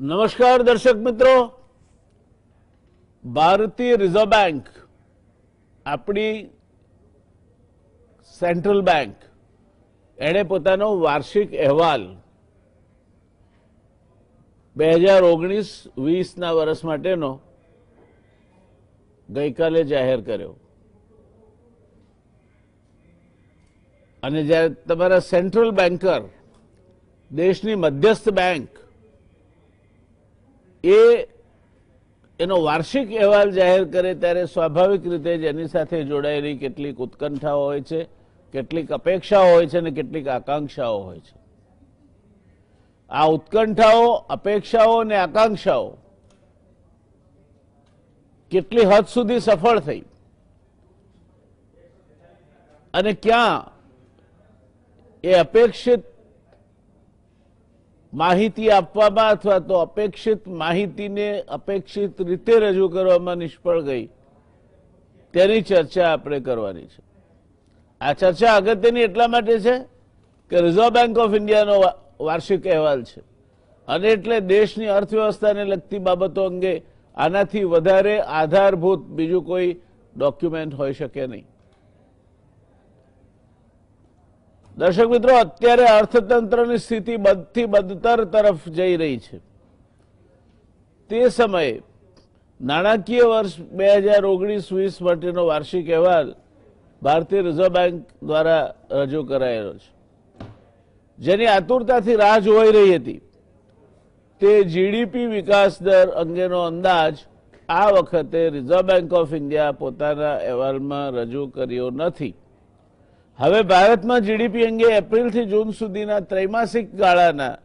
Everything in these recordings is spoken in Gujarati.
नमस्कार दर्शक मित्रों, भारतीय रिजर्व बैंक अपनी सेंट्रल बैंक एणे पोतानो वार्षिक अहवाल 2019-20 ना वर्ष माटेनो गईकाले जाहिर कर्यो। अने ज्यारे तमारा सेंट्रल बैंकर देशनी मध्यस्थ बैंक एनो वार्षिक अहवाल जाहिर करे त्यारे स्वाभाविक रीते जेनी साथे जोड़ायेली केटलीक उत्कंठाओ होय छे, केटलीक अपेक्षाओ होय छे अने केटलीक आकांक्षाओ होय छे। आ उत्कंठाओ, अपेक्षाओ अने आकांक्षाओ केटली हद सुधी सफल थई अने क्यां ए अपेक्षित माहिती आपवामां अथवा तो अपेक्षित माहितीने अपेक्षित रीते रजू करवामां निष्फळ गई तेनी चर्चा आपणे करवानी छे। आ चर्चा अगत्यनी એટલા માટે છે કે रिजर्व बैंक ऑफ इंडियानो वार्षिक अहवाल छे अने એટલે देशनी अर्थव्यवस्थाने लगती बाबतो अंगे आनाथी वधारे आधारभूत बीजुं कोई डॉक्यूमेंट होई शके नहीं। दर्शक मित्रों, अत्यारे अर्थतंत्रनी स्थिति बदथी बदतर तरफ जई रही है। ते समये नाणाकीय वर्ष 2019-20 माटेनो वार्षिक अहवाल भारतीय रिजर्व बैंक द्वारा रजू करायेलो छे। जेनी आतुरताथी राह जोवाई रही हती ते जीडीपी विकास दर अंगेनो अंदाज आ वखते रिजर्व बैंक ऑफ इंडिया पोताना अहवालमां रजू कर्यो नथी। हवे भारत में जीडीपी अंगे एप्रिल थी जून सुधीना त्रैमासिक गाळाना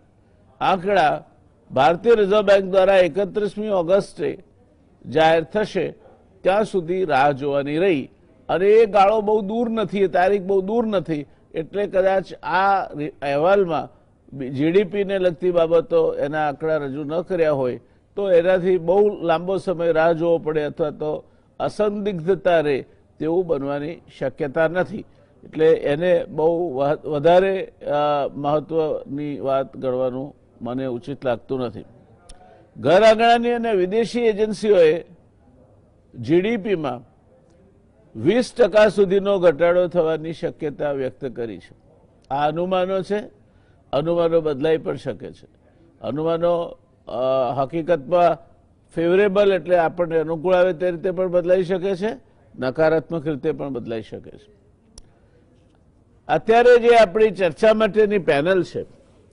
आंकड़ा भारतीय रिजर्व बैंक द्वारा 31 ऑगस्टे जाहिर थशे त्यां सुधी राह जोवानी रही अने ए गाळो बहु दूर नथी, तारीख बहु दूर नथी, एटले कदाच आ अहेवालमां जीडीपी ने लगती बाबतो एना आंकड़ा रजू न कर्या होय तो एनाथी बहु लांबो समय राह जोवो पड़े अथवा तो असंदिग्धता रहे तेवुं बनवानी शक्यता नथी। એટલે એને બહુ વધારે મહત્વની વાત ગણવાનું મને ઉચિત લાગતું નથી। ઘર આંગણાની અને વિદેશી એજન્સીઓએ જીડીપીમાં 20% સુધીનો ઘટાડો થવાની શક્યતા વ્યક્ત કરી છે। આ અનુમાનો છે, અનુમાનો બદલાઈ પણ શકે છે। અનુમાનો હકીકતમાં ફેવરેબલ એટલે આપણને અનુકૂળ આવે તે રીતે પણ બદલાઈ શકે છે, નકારાત્મક રીતે પણ બદલાઈ શકે છે। અત્યારે જે આપણી ચર્ચા માટેની પેનલ છે,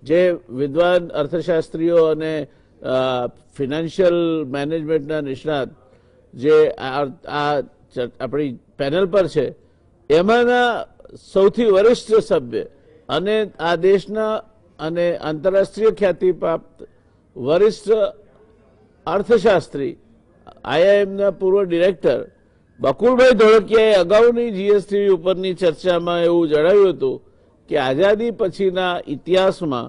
જે વિદ્વાન અર્થશાસ્ત્રીઓ અને ફિનાન્શિયલ મેનેજમેન્ટના નિષ્ણાત જે આપણી પેનલ પર છે એમાંના સૌથી વરિષ્ઠ સભ્ય અને આ દેશના અને આંતરરાષ્ટ્રીય ખ્યાતિ પ્રાપ્ત વરિષ્ઠ અર્થશાસ્ત્રી આઈઆઈએમના પૂર્વ ડિરેક્ટર બકુલભાઈ ધોળકિયાએ અગાઉની જીએસટી ઉપરની ચર્ચામાં એવું જણાવ્યું હતું કે આઝાદી પછીના ઇતિહાસમાં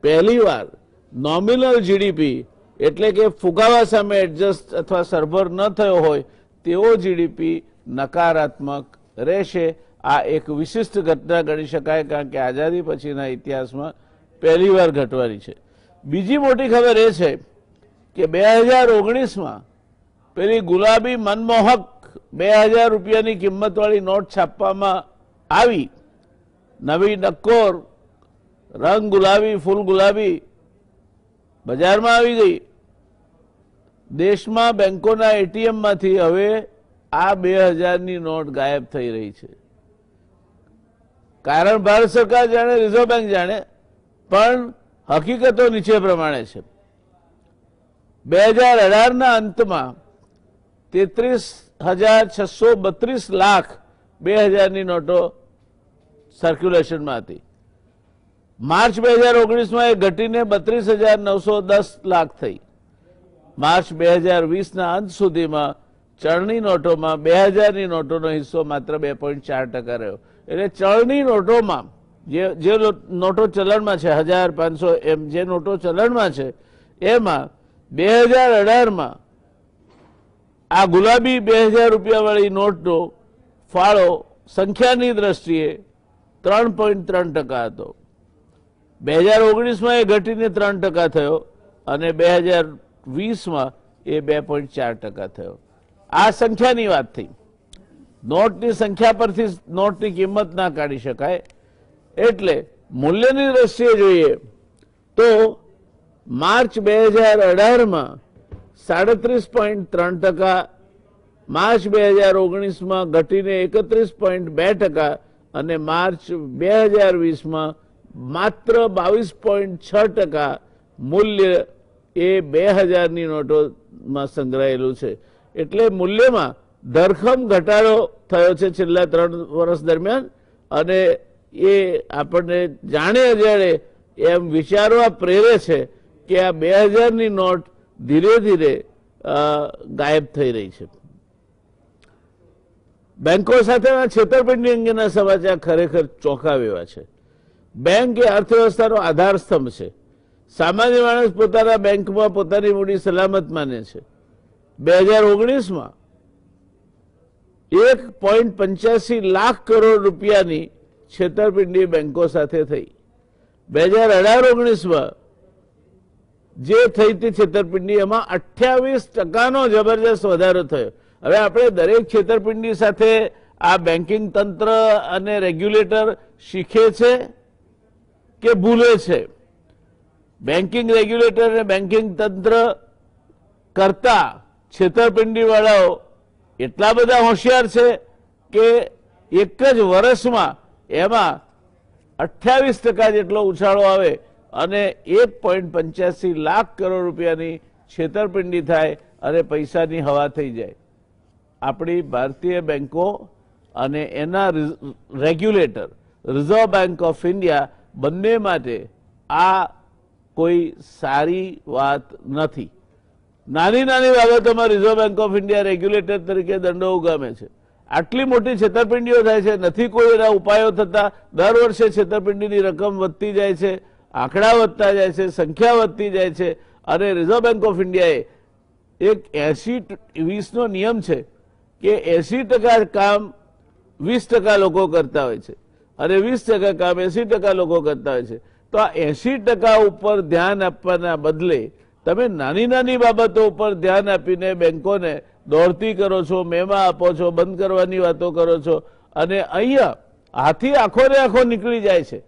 પહેલીવાર નોમિનલ જીડીપી એટલે કે ફુગાવા સામે એડજસ્ટ અથવા સરભર ન થયો હોય તેવો જીડીપી નકારાત્મક રહેશે। આ એક વિશિષ્ટ ઘટના ગણી શકાય કારણ કે આઝાદી પછીના ઇતિહાસમાં પહેલીવાર ઘટવાની છે। બીજી મોટી ખબર એ છે કે 2019માં પેલી ગુલાબી મનમોહક 2000 રૂપિયાની કિંમતવાળી નોટ છાપવામાં આવી, નવી નક્કોર રંગ ગુલાબી, ફૂલ ગુલાબી બજારમાં આવી ગઈ। દેશમાં બેંકોના એટીએમમાંથી હવે આ 2000ની નોટ ગાયબ થઈ રહી છે। કારણ ભારત સરકાર જાણે, રિઝર્વ બેંક જાણે, પણ હકીકતો નીચે પ્રમાણે છે। 2018ના અંતમાં 33,632 લાખ 2000ની નોટો સર્ક્યુલેશનમાં હતી। માર્ચ 2019માં એ ઘટીને 32,910 લાખ થઈ। માર્ચ 2020ના અંત સુધીમાં ચલણી નોટોમાં 2000ની નોટોનો હિસ્સો માત્ર 2.4% રહ્યો। એટલે ચલણી નોટોમાં જે નોટો ચલણમાં છે 1000, 500 એમ જે નોટો ચલણમાં છે એમાં 2018માં આ ગુલાબી 2000 રૂપિયાવાળી નોટનો ફાળો સંખ્યાની દ્રષ્ટિએ 3.3% હતો। 2019માં એ ઘટીને 3% થયો અને 2020માં એ 2.4% થયો. આ સંખ્યાની વાત થઈ. નોટની સંખ્યા પરથી નોટની કિંમત ના કાઢી શકાય. એટલે મૂલ્યની દ્રષ્ટિએ જોઈએ તો માર્ચ 2018માં 37.3%, માર્ચ 2019માં ઘટીને 31.2% અને માર્ચ 2020માં માત્ર 22.6% મૂલ્ય એ 2000ની નોટોમાં સંગ્રહાયેલું છે. એટલે મૂલ્યમાં ધરખમ ઘટાડો થયો છે છેલ્લા 3 વર્ષ દરમિયાન. અને એ આપણને જાણે અજાણે એમ વિચારવા પ્રેરે છે કે આ 2000ની નોટ ધીરે ધીરે ગાયબ થઈ રહી છે. બેંકો સાથેના છેતરપિંડી અંગેના સમાચાર ખરેખર ચોંકાવેવા છે. બેંક એ અર્થવ્યવસ્થાનો આધાર સ્તંભ છે. સામાન્ય માણસ પોતાના બેંકમાં પોતાની મૂડી સલામત માને છે. 2019માં 1.85 લાખ કરોડ રૂપિયાની છેતરપિંડી બેંકો સાથે થઈ. 2018-19માં જે થઈ તે છેતરપિંડી એમાં 28%નો જબરજસ્ત વધારો થયો. હવે આપણે દરેક છેતરપિંડી સાથે આ બેન્કિંગ તંત્ર અને રેગ્યુલેટર શીખે છે કે ભૂલે છે? બેન્કિંગ રેગ્યુલેટર અને બેન્કિંગ તંત્ર કરતા છેતરપિંડી વાળાઓ એટલા બધા હોશિયાર છે કે એક જ વર્ષમાં એમાં 28% જેટલો ઉછાળો આવે અને 1.85 લાખ કરોડ રૂપિયાની છેતરપિંડી થાય અને પૈસાની હવા થઈ જાય. આપણી ભારતીય બેંકો અને એના regulator reserve bank of India બંને માટે આ કોઈ સારી વાત નથી. નાની નાની બાબતોમાં reserve bank of India regulator તરીકે દંડો ઉગામે છે. આટલી મોટી છેતરપિંડીઓ થાય છે, નથી કોઈ એના ઉપાયો થતા. દર વર્ષે છેતરપિંડીની રકમ વધતી જાય છે, આંકડા વધતા જાય છે, સંખ્યા વધતી જાય છે. અને રિઝર્વ બેંક ઓફ ઇન્ડિયાએ એક 80-20નો નિયમ છે કે 80% કામ 20% લોકો કરતા હોય છે અને 20% કામ 80% લોકો કરતા હોય છે. તો આ 80% ઉપર ધ્યાન આપવાના બદલે તમે નાની નાની બાબતો ઉપર ધ્યાન આપીને બેંકોને દોડતી કરો છો, મેમા આપો છો, બંધ કરવાની વાતો કરો છો. અને અહીંયા હાથી આખોને આખો નીકળી જાય છે,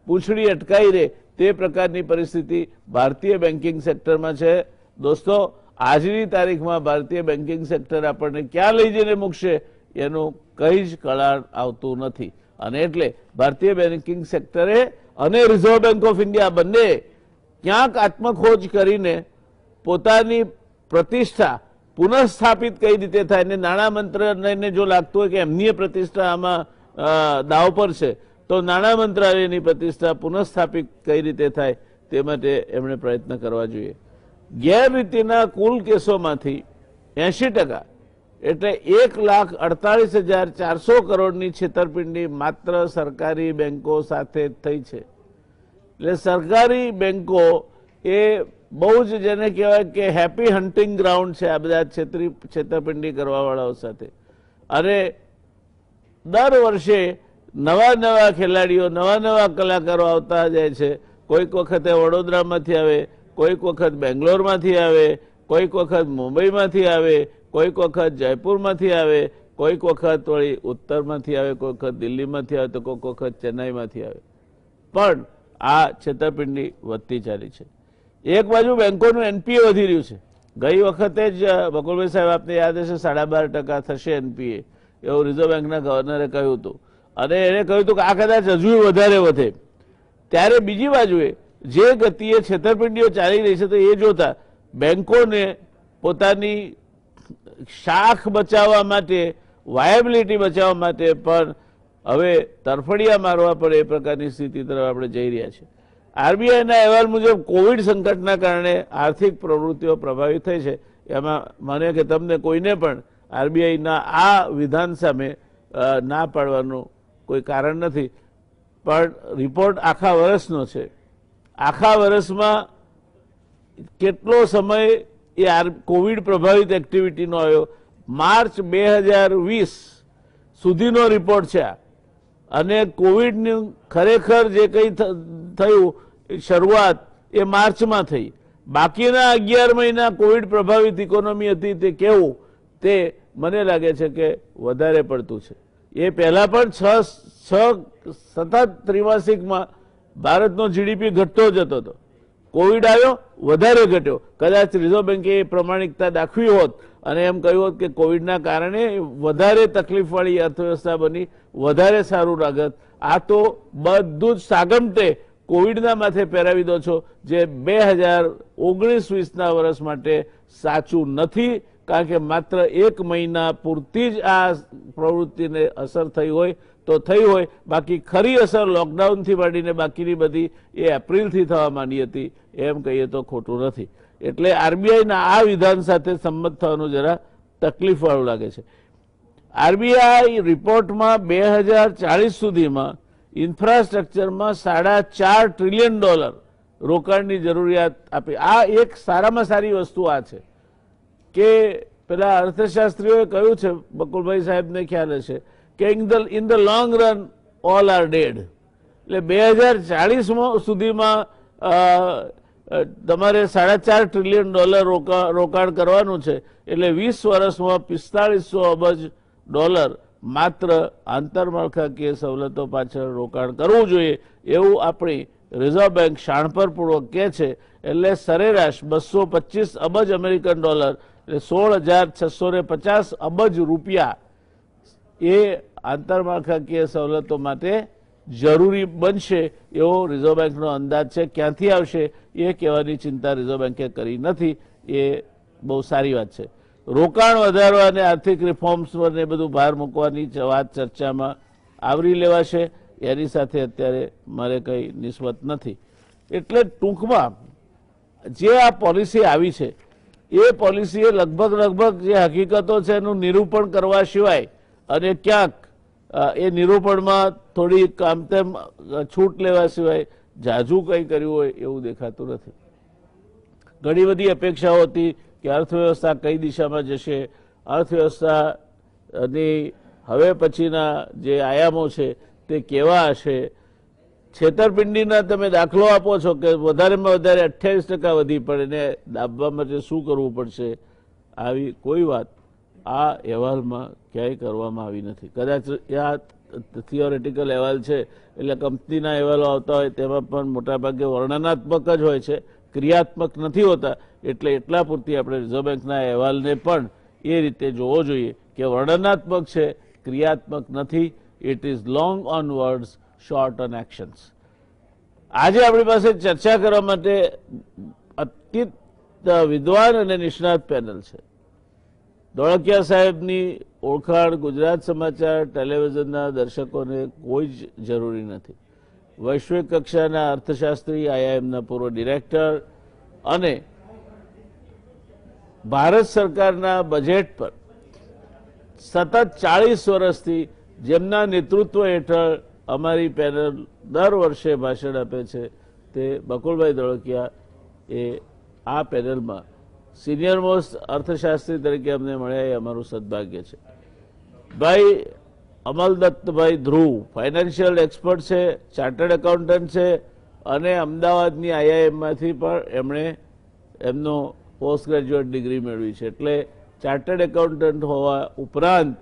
પૂંછડી અટકાઈ રહે તે પ્રકારની પરિસ્થિતિ ભારતીય બેન્કિંગ સેક્ટરમાં છે. દોસ્તો, આજની તારીખમાં ભારતીય બેન્કિંગ સેક્ટર આપણને ક્યાં લઈ જઈને મૂકશે એનું કંઈ જ કળાર આવતું નથી. અને એટલે ભારતીય બેન્કિંગ સેક્ટરે અને રિઝર્વ બેંક ઓફ ઇન્ડિયા બંને ક્યાંક આત્મખોજ કરીને પોતાની પ્રતિષ્ઠા પુનઃસ્થાપિત કઈ રીતે થાય. અને નાણાં મંત્રાલયને જો લાગતું હોય કે એમની પ્રતિષ્ઠા આમાં દાવ પર છે તો નાણાં મંત્રાલયની પ્રતિષ્ઠા પુનઃસ્થાપિત કઈ રીતે થાય તે માટે એમણે પ્રયત્ન કરવા જોઈએ. ગેરરીતિના કુલ કેસોમાંથી 80% એટલે 1,48,400 કરોડની છેતરપિંડી માત્ર સરકારી બેંકો સાથે થઈ છે. એટલે સરકારી બેંકો એ બહુ જ જેને કહેવાય કે હેપી હન્ટિંગ ગ્રાઉન્ડ છે આ બધા છેતરપિંડી કરવાવાળાઓ સાથે. અને દર વર્ષે નવા નવા ખેલાડીઓ, નવા નવા કલાકારો આવતા જાય છે. કોઈક વખતે વડોદરામાંથી આવે, કોઈક વખત બેંગ્લોરમાંથી આવે, કોઈક વખત મુંબઈમાંથી આવે, કોઈક વખત જયપુરમાંથી આવે, કોઈક વખત વળી ઉત્તરમાંથી આવે, કોઈક વખત દિલ્હીમાંથી આવે, તો કોઈક વખત ચેન્નાઈમાંથી આવે. પણ આ છેતરપિંડી વધતી ચાલી છે. એક બાજુ બેંકોનું એનપીએ વધી રહ્યું છે. ગઈ વખતે જ બકુલભાઈ સાહેબ આપને યાદ હશે 12.5% થશે એનપીએ, એવું રિઝર્વ બેંકના ગવર્નરે કહ્યું હતું. અને એને કહ્યું હતું કે આ કદાચ હજુ વધારે વધે. ત્યારે બીજી બાજુએ જે ગતિએ છેતરપિંડીઓ ચાલી રહી છે તો એ જોતા બેંકોને પોતાની શાખ બચાવવા માટે, વાયબિલિટી બચાવવા માટે પણ હવે તરફડિયા મારવા પડે એ પ્રકારની સ્થિતિ તરફ આપણે જઈ રહ્યા છીએ. આરબીઆઈના અહેવાલ મુજબ કોવિડ સંકટના કારણે આર્થિક પ્રવૃત્તિઓ પ્રભાવિત થઈ છે. એમાં મને કે તમને કોઈને પણ આરબીઆઈના આ વિધાન સામે ના પાડવાનું કોઈ કારણ નથી. પણ રિપોર્ટ આખા વર્ષનો છે. આખા વર્ષમાં કેટલો સમય એ કોવિડ પ્રભાવિત એક્ટિવિટીનો આવ્યો, માર્ચ 2020 સુધીનો રિપોર્ટ છે. અને કોવિડનું ખરેખર જે કંઈ થયું શરૂઆત એ માર્ચમાં થઈ. બાકીના 11 મહિના કોવિડ પ્રભાવિત ઇકોનોમી હતી તે કેવું, તે મને લાગે છે કે વધારે પડતું છે. એ પહેલા પણ સતત ત્રિમાસિકમાં ભારતનો જીડીપી ઘટતો જતો હતો. કોવિડ આવ્યો, વધારે ઘટ્યો. કદાચ રિઝર્વ બેન્કે એ પ્રમાણિકતા દાખવી હોત અને એમ કહ્યું હોત કે કોવિડના કારણે વધારે તકલીફવાળી અર્થવ્યવસ્થા બની, વધારે સારું લાગત. આ તો બધું જ સાગમટે કોવિડના માથે પહેરાવી દો છો, જે 2019-20ના વર્ષ માટે સાચું નથી. કારણ કે માત્ર 1 મહિના પૂરતી જ આ પ્રવૃત્તિને અસર થઈ હોય તો થઈ હોય, બાકી ખરી અસર લોકડાઉનથી માંડીને બાકીની બધી એ એપ્રિલથી થવા માંડી હતી, એમ કહીએ તો ખોટું નથી. એટલે આરબીઆઈના આ વિધાન સાથે સંમત થવાનું જરા તકલીફવાળું લાગે છે. આરબીઆઈ રિપોર્ટમાં 2040 સુધીમાં ઇન્ફ્રાસ્ટ્રક્ચરમાં $4.5 ટ્રિલિયન રોકાણની જરૂરિયાત આપી. આ એક સારામાં સારી વસ્તુ આ છે કે પેલા અર્થશાસ્ત્રીઓએ કહ્યું છે, બકુલભાઈ સાહેબને ખ્યાલ હશે, કે in the long run all are dead. એટલે 2040 સુધીમાં તમારે $4.5 ટ્રિલિયન રોકાણ કરવાનું છે. એટલે 20 વર્ષમાં $4500 અબજ માત્ર આંતરમાળખાકીય સવલતો પાછળ રોકાણ કરવું જોઈએ, એવું આપણી રિઝર્વ બેંક શાણપરપૂર્વક કહે છે. એટલે સરેરાશ 225 અબજ અમેરિકન ડોલર, એટલે 16,650 અબજ રૂપિયા એ આંતરમાળખાકીય સવલતો માટે જરૂરી બનશે એવો રિઝર્વ બેંકનો અંદાજ છે. ક્યાંથી આવશે એ કહેવાની ચિંતા રિઝર્વ બેંકે કરી નથી, એ બહુ સારી વાત છે. રોકાણ વધારવા અને આર્થિક રિફોર્મ્સ પર ને બધું ભાર મૂકવાની વાત ચર્ચામાં આવરી લેવાશે, એની સાથે અત્યારે મારે કંઈ નિસ્બત નથી. એટલે ટૂંકમાં જે આ પોલિસી આવી છે એ પોલિસીએ લગભગ જે હકીકતો છે એનું નિરૂપણ કરવા સિવાય અને ક્યાંક એ નિરૂપણમાં થોડી આમ તેમ છૂટ લેવા સિવાય જાજુ કંઈ કર્યું હોય એવું દેખાતું નથી. ઘણી બધી અપેક્ષાઓ હતી કે અર્થવ્યવસ્થા કઈ દિશામાં જશે, અર્થવ્યવસ્થાની હવે પછીના જે આયામો છે તે કેવા હશે. છેતરપિંડીના તમે દાખલો આપો છો કે વધારેમાં વધારે 28% વધી પડે ને દાબવા માટે શું કરવું પડશે, આવી કોઈ વાત આ અહેવાલમાં ક્યાંય કરવામાં આવી નથી. કદાચ આ થિયોરેટિકલ અહેવાલ છે એટલે કંપનીના અહેવાલો આવતા હોય તેમાં પણ મોટાભાગે વર્ણનાત્મક જ હોય છે, ક્રિયાત્મક નથી હોતા. એટલે એટલા પૂરતી આપણે રિઝર્વ બેંકના અહેવાલને પણ એ રીતે જોવો જોઈએ કે વર્ણનાત્મક છે, ક્રિયાત્મક નથી. It is long on words, short on actions. આજે આપણી પાસે ચર્ચા કરવા માટે અત્યંત વિદ્વાન અને નિષ્ણાત પેનલ છે. ધોળકિયા સાહેબની ઓળખાણ ગુજરાત સમાચાર ટેલિવિઝનના દર્શકોને કોઈ જ જરૂરી નથી. વૈશ્વિક કક્ષાના અર્થશાસ્ત્રી, આઈઆઈએમના પૂર્વ ડિરેક્ટર અને ભારત સરકારના બજેટ પર સતત 40 વર્ષથી જેમના નેતૃત્વ હેઠળ અમારી પેનલ દર વર્ષે ભાષણ આપે છે તે બકુલભાઈ ધોળકિયા એ આ પેનલમાં સિનિયર મોસ્ટ અર્થશાસ્ત્રી તરીકે અમને મળ્યા એ અમારું સદભાગ્ય છે. ભાઈ અમલદત્તભાઈ ધ્રુવ ફાઇનાન્શિયલ એક્સપર્ટ છે, ચાર્ટર્ડ એકાઉન્ટન્ટ છે અને અમદાવાદની આઈઆઈએમમાંથી પણ એમણે એમનો પોસ્ટ ગ્રેજ્યુએટ ડિગ્રી મેળવી છે. એટલે ચાર્ટર્ડ એકાઉન્ટન્ટ હોવા ઉપરાંત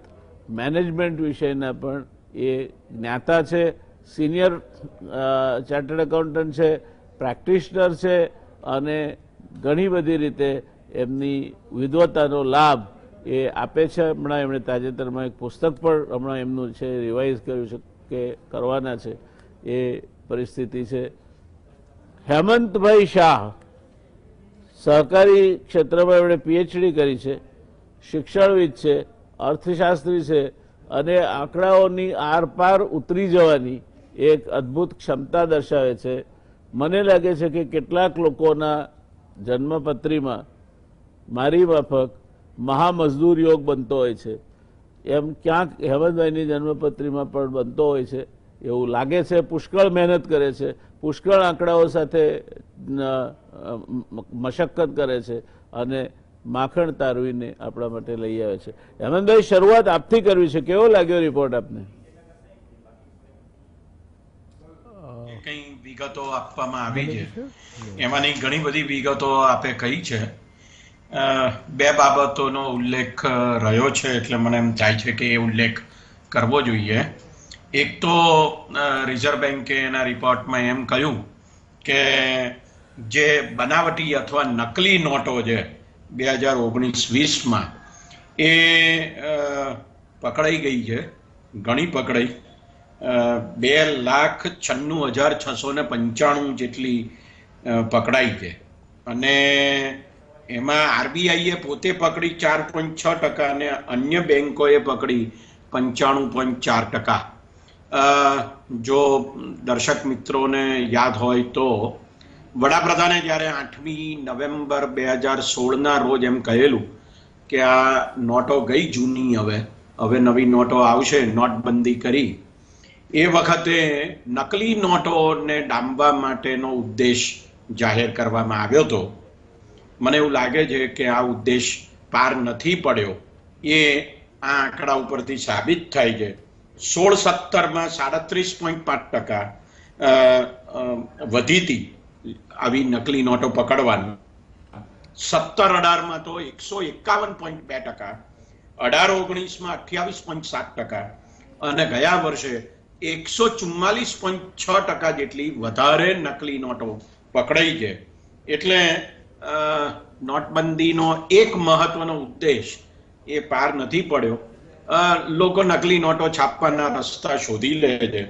મેનેજમેન્ટ વિષયના પણ એ જ્ઞાતા છે, સિનિયર ચાર્ટર્ડ એકાઉન્ટન્ટ છે, પ્રેક્ટિશનર છે અને ઘણી બધી રીતે એમની વિદ્વતાનો લાભ એ આપે છે. હમણાં એમણે તાજેતરમાં એક પુસ્તક પણ હમણાં એમનું છે રિવાઇઝ કર્યું છે કે કરવાના છે, એ પરિસ્થિતિ છે. હેમંતભાઈ શાહ સહકારી ક્ષેત્રમાં એમણે પીએચડી કરી છે, શિક્ષણવિદ છે, અર્થશાસ્ત્રી છે અને આંકડાઓની આરપાર ઉતરી જવાની એક અદ્ભુત ક્ષમતા દર્શાવે છે. મને લાગે છે કે કેટલાક લોકોના જન્મપત્રીમાં મારી માફક મહામજદૂર યોગ બનતો હોય છે, એમ ક્યાંક હેમંતભાઈની જન્મપત્રીમાં પણ બનતો હોય છે એવું લાગે છે. પુષ્કળ મહેનત કરે છે, પુષ્કળ આંકડાઓ સાથે મશક્કત કરે છે અને માખણ તારવીને આપણા માટે લઈ આવે છે. હેમંતભાઈ, શરૂઆત આપથી કરવી છે, કેવો લાગ્યો રિપોર્ટ આપને? કંઈ વિગતો આપવામાં આવી છે એમાંની ઘણી બધી વિગતો આપે કહી છે. બે બાબતોનો ઉલ્લેખ રહ્યો છે એટલે મને એમ થાય છે કે એ ઉલ્લેખ કરવો જોઈએ. એક તો રિઝર્વ બેન્કે એના રિપોર્ટમાં એમ કહ્યું કે જે બનાવટી અથવા નકલી નોટો છે 2019-20માં એ પકડાઈ ગઈ છે, ઘણી પકડાઈ. 2,96,695 જેટલી પકડાઈ છે અને એમાં આરબીઆઈએ પોતે પકડી 4.6% અને અન્ય બેંકોએ પકડી 95.4%. જો દર્શક મિત્રોને યાદ હોય તો વડાપ્રધાને જ્યારે 8મી નવેમ્બર 2016ના રોજ એમ કહેલું કે આ નોટો ગઈ જૂની, હવે નવી નોટો આવશે, નોટબંધી કરી. એ વખતે નકલી નોટોને ડામવા માટેનો ઉદ્દેશ જાહેર કરવામાં આવ્યો હતો. મને એવું લાગે છે કે આ ઉદ્દેશ પાર નથી પડ્યો. એ આ આંકડા ઉપરથી સાબિત થાય છે. 16-17માં 37.5% વધી હતી આવી નકલી નોટો પકડવાની. 17-18માં તો 151.2%, 18-19માં 28.7% અને ગયા વર્ષે 144.6% જેટલી વધારે નકલી નોટો પકડાઈ છે. એટલે નોટબંધીનો એક મહત્વનો ઉદ્દેશ એ પાર નથી પડ્યો. લોકો નકલી નોટો છાપવાના રસ્તા શોધી લે છે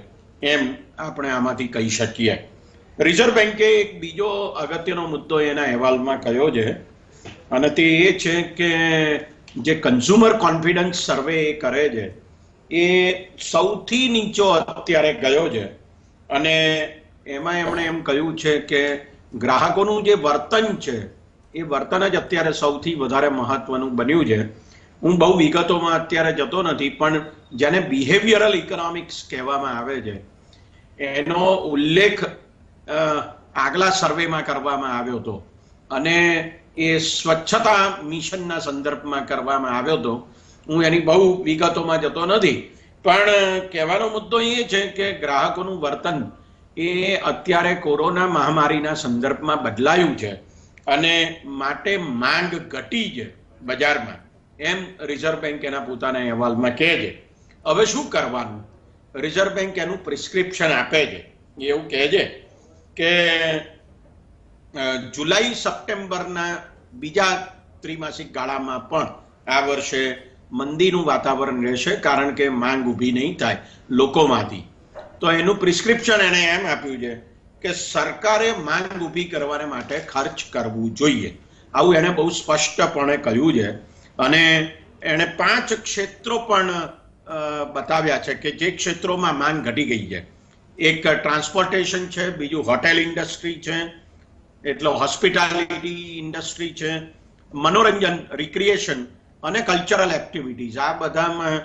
એમ આપણે આમાંથી કહી શકીએ. રિઝર્વ બેન્કે એક બીજો અગત્યનો મુદ્દો એના અહેવાલમાં કહ્યો છે અને તે એ છે કે જે કન્ઝ્યુમર કોન્ફિડન્સ સર્વે કરે છે એ સૌથી નીચો અત્યારે ગયો છે અને એમાં એમણે એમ કહ્યું છે કે ગ્રાહકોનું જે વર્તન છે એ વર્તન જ અત્યારે સૌથી વધારે મહત્વનું બન્યું છે. હું બહુ વિગતોમાં અત્યારે જતો નથી, પણ જેને બિહેવિયરલ ઇકોનોમિક્સ કહેવામાં આવે છે એનો ઉલ્લેખ આગલા સર્વેમાં કરવામાં આવ્યો હતો અને એ સ્વચ્છતા મિશનના સંદર્ભમાં કરવામાં આવ્યો હતો. હું એની બહુ વિગતોમાં જતો નથી, પણ કહેવાનો મુદ્દો એ છે કે ગ્રાહકોનું વર્તન એ અત્યારે કોરોના મહામારીના સંદર્ભમાં બદલાયું છે અને માટે માંગ ઘટી છે બજારમાં, એમ રિઝર્વ બેન્ક એના પોતાના અહેવાલમાં કહે છે. હવે શું કરવાનું? રિઝર્વ બેન્ક એનું પ્રિસ્ક્રિપ્શન આપે છે. એવું કહે છે કે જુલાઈ સપ્ટેમ્બરના બીજા ત્રિમાસિક ગાળામાં પણ આ વર્ષે મંદીનું વાતાવરણ રહેશે કારણ કે માંગ ઊભી નહીં થાય લોકોમાંથી. તો એનું પ્રિસ્ક્રિપ્શન એને એમ આપ્યું છે કે સરકારે માંગ ઊભી કરવા માટે ખર્ચ કરવું જોઈએ. આવું એને બહુ સ્પષ્ટપણે કહ્યું છે અને એણે 5 ક્ષેત્રો પણ બતાવ્યા છે કે જે ક્ષેત્રોમાં માંગ ઘટી ગઈ છે. એક ટ્રાન્સપોર્ટેશન છે, બીજું હોટેલ ઇન્ડસ્ટ્રી છે, એટલે હોસ્પિટાલિટી ઇન્ડસ્ટ્રી છે, મનોરંજન રિક્રિએશન અને કલ્ચરલ એક્ટિવિટીઝ. આ બધામાં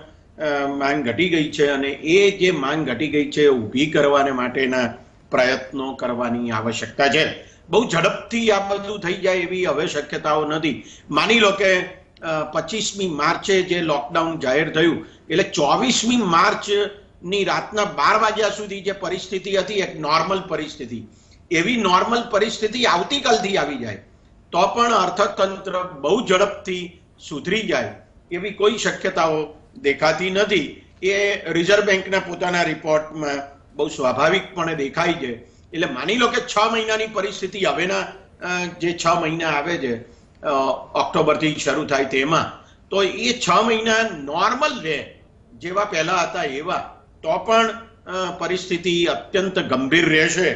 માંગ ઘટી ગઈ છે અને એ જે માંગ ઘટી ગઈ છે ઊભી કરવાને માટેના પ્રયત્નો કરવાની આવશ્યકતા છે. બહુ ઝડપથી આ બધું થઈ જાય એવી હવે શક્યતાઓ નથી. માની લો કે 25મી માર્ચે જે લોકડાઉન જાહેર થયું એટલે 24મી માર્ચની રાતના 12 વાગ્યા સુધી જે પરિસ્થિતિ હતી એક નોર્મલ પરિસ્થિતિ, એવી નોર્મલ પરિસ્થિતિ આવતીકાલથી આવી જાય તો પણ અર્થતંત્ર બહુ ઝડપથી સુધરી જાય એવી કોઈ શક્યતાઓ દેખાતી નથી. એ રિઝર્વ બેન્કના પોતાના રિપોર્ટમાં બહુ સ્વાભાવિકપણે દેખાય છે. એટલે માની લો કે 6 મહિનાની પરિસ્થિતિ હવેના જે 6 મહિના આવે છે ઓક્ટોબરથી શરૂ થાય તેમાં, તો એ 6 મહિના નોર્મલ રહે જેવા પહેલા હતા એવા, તો પણ પરિસ્થિતિ અત્યંત ગંભીર રહેશે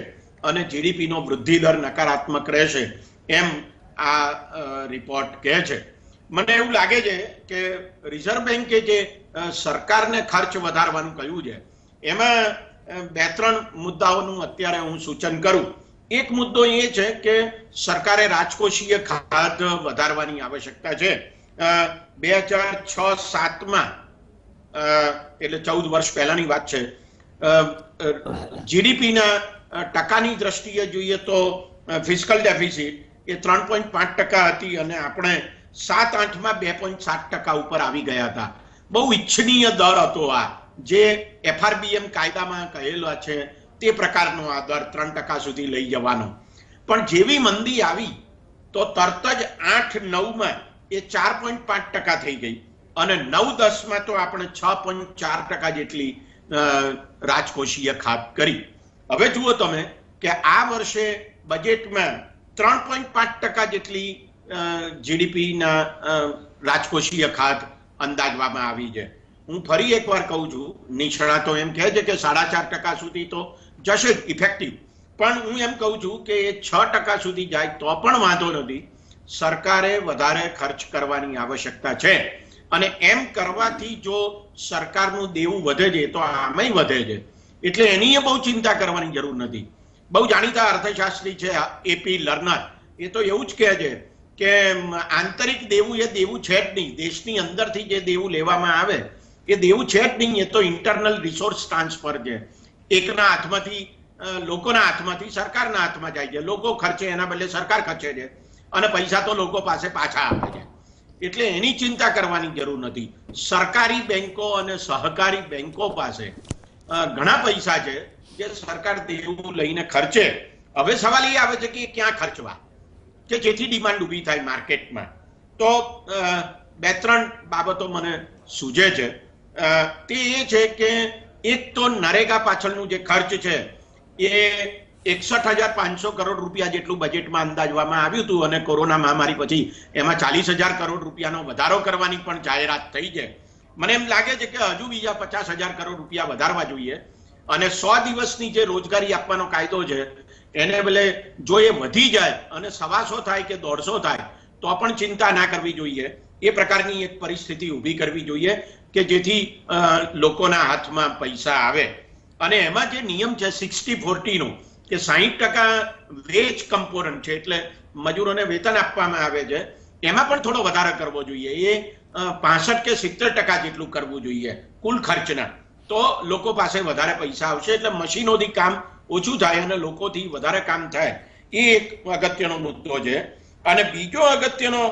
અને જીડીપીનો વૃદ્ધિ દર નકારાત્મક રહેશે એમ આ રિપોર્ટ કહે છે. મને એવું લાગે છે કે રિઝર્વ બેન્કે જે સરકારને ખર્ચ વધારવાનું કહ્યું છે એમાં 2-3 મુદ્દાઓનું અત્યારે હું સૂચન કરું. એક મુદ્દો એ છે કે સરકારે રાજકોષીય ખાધ વધારવાની આવશ્યકતા છે. 2006-07માં એટલે 14 વર્ષ પહેલાની વાત છે, જીડીપીના ટકાની દ્રષ્ટિએ જોઈએ તો ફિસ્કલ ડેફિસિટ એ 3.5% હતી અને આપણે 7-8માં 2.7% ઉપર આવી ગયા હતા. બહુ ઈચ્છનીય દર હતો આ, જે એફઆરબીએમ કાયદામાં કહેલા છે તે પ્રકારનો આ દર 3% સુધી લઈ જવાનો. પણ જેવી મંદી આવી તો તરત જ 8-9માં એ 4.5% થઈ ગઈ અને 9-10માં તો આપણે 6.4% જેટલી રાજકોષીય ખાત કરી. હવે જુઓ તમે કે આ વર્ષે બજેટમાં 3.5% જેટલી જીડીપીના રાજકોષીય ખાત અંદાજવામાં આવી છે. હું ફરી એકવાર કહું છું, નિષ્ણાતો એમ કહે છે કે 4.5% સુધી તો જશે જ ઇફેક્ટિવ, પણ હું એમ કહું છું કે એ 6% સુધી જાય તો પણ વાંધો નથી. સરકારે વધારે ખર્ચ કરવાની આવશ્યકતા છે અને એમ કરવાથી જો સરકારનું દેવું વધે છે તો આમાંય વધે છે, એટલે એની બહુ ચિંતા કરવાની જરૂર નથી. બહુ જાણીતા અર્થશાસ્ત્રી છે એપી લર્નર, એ તો એવું જ કહે છે કે આંતરિક દેવું એ દેવું છે જ નહીં. દેશની અંદરથી જે દેવું લેવામાં આવે એ દેવું છે જ નહીં, એ તો ઇન્ટરનલ રિસોર્સ ટ્રાન્સફર છે. એકના હાથમાંથી લોકોના હાથમાંથી સરકારના હાથમાં જાય છે. લોકો ખર્ચે એના બદલે સરકાર ખર્ચે છે અને પૈસા તો લોકો પાસે પાછા આવે છે. એટલે એની ચિંતા કરવાની જરૂર નથી. સરકારી બેંકો અને સહકારી બેંકો પાસે ઘણા પૈસા છે જે સરકાર દેવું લઈને ખર્ચે. હવે સવાલ એ આવે છે કે ક્યાં ખર્ચવા કે જેથી ડિમાન્ડ ઊભી થાય માર્કેટમાં. તો 2-3 બાબતો મને સૂઝે છે. તે એ છે કે એક તો નરેગા પાછળનું જે ખર્ચ છે એ 61,500 કરોડ રૂપિયા જેટલું બજેટમાં અંદાજવામાં આવ્યું હતું અને કોરોના મહામારી પછી એમાં 40,000 કરોડ રૂપિયાનો વધારો કરવાની પણ જાહેરાત થઈ છે. મને એમ લાગે છે કે હજુ બીજા 50,000 કરોડ રૂપિયા વધારવા જોઈએ અને 100 દિવસની જે રોજગારી આપવાનો કાયદો છે એને બદલે જો એ વધી જાય અને 125 થાય કે 150 થાય તો પણ ચિંતા ના કરવી જોઈએ. એ પ્રકારની એક પરિસ્થિતિ ઊભી કરવી જોઈએ કે જેથી લોકોના હાથમાં પૈસા આવે. અને એમાં જે નિયમ છે 60-40 નો કે 60% વેજ કમ્પોનન્ટ છે, એટલે મજૂરોને વેતન આપવામાં આવે છે, એમાં પણ થોડો વધારો કરવો જોઈએ. એ 65 કે 70% જેટલું કરવું જોઈએ કુલ ખર્ચના. તો લોકો પાસે વધારે પૈસા આવશે, એટલે મશીનોથી કામ ઓછું થાય અને લોકોથી વધારે કામ થાય. એ એક અગત્યનો મુદ્દો છે. અને બીજો અગત્યનો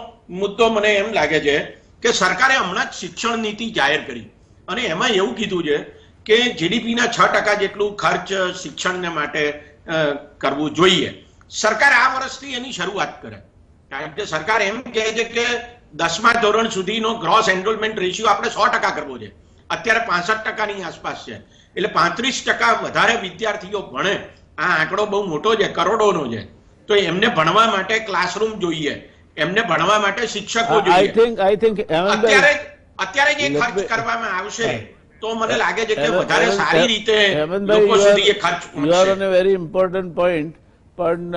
મુદ્દો મને એમ લાગે છે કે સરકારે હમણાં જ શિક્ષણ નીતિ જાહેર કરી અને એમાં એવું કીધું છે કે જીડીપીના 6% જેટલું ખર્ચ શિક્ષણને માટે કરવું જોઈએ. સરકાર આ વર્ષથી એની શરૂઆત કરે, કારણ કે સરકાર એમ કહે છે કે 10મા ધોરણ સુધીનો ગ્રોસ એનરોલમેન્ટ રેશિયો આપણે 100% કરવો છે. અત્યારે 65%ની આસપાસ છે, એટલે 35% વધારે વિદ્યાર્થીઓ ભણે. આ આંકડો બહુ મોટો છે, કરોડોનો છે. તો એમને ભણવા માટે ક્લાસરૂમ જોઈએ, એમને ભણવા માટે શિક્ષકો જોઈએ. અત્યારે જે ખર્ચ કરવામાં આવશે તો મને લાગે છે કે વધારે સારી રીતે લોકો સુધી એ ખર્ચ પહોંચશે. You are on a very important point. પણ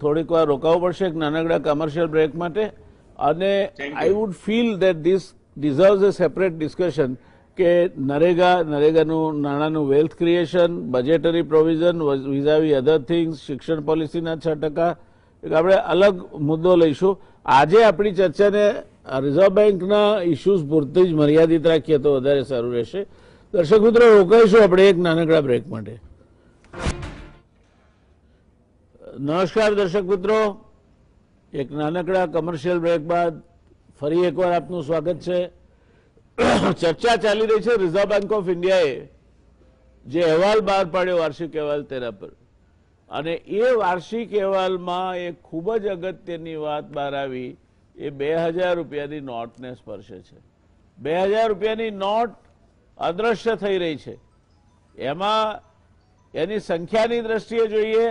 થોડીક વાર રોકાવું પડશે એક નાનકડા કમર્શિયલ બ્રેક માટે. અને I would feel that this deserves a separate discussion કે નરેગાનું નાણાંનું wealth creation, budgetary provision vis-a-vis other things, શિક્ષણ પોલિસીના 6%, આપણે અલગ મુદ્દો લઈશું. આજે આપણી ચર્ચાને રિઝર્વ બેંકના ઇસ્યુઝ પૂરતી જ મર્યાદિત રાખીએ તો વધારે સારું રહેશે. દર્શક મિત્રો, રોકાઈશું આપણે એક નાનકડા બ્રેક માટે. નમસ્કાર દર્શક મિત્રો, એક નાનકડા કમર્શિયલ બ્રેક બાદ ફરી એકવાર આપનું સ્વાગત છે. ચર્ચા ચાલી રહી છે રિઝર્વ બેંક ઓફ ઇન્ડિયાએ જે અહેવાલ બહાર પાડ્યો, વાર્ષિક અહેવાલ તેના પર. અને એ વાર્ષિક અહેવાલમાં એક ખૂબ જ અગત્યની વાત બહાર આવી, એ 2000 રૂપિયાની નોટને સ્પર્શે છે. 2000 રૂપિયાની નોટ અદ્રશ્ય થઈ રહી છે. એમાં એની સંખ્યાની દ્રષ્ટિએ જોઈએ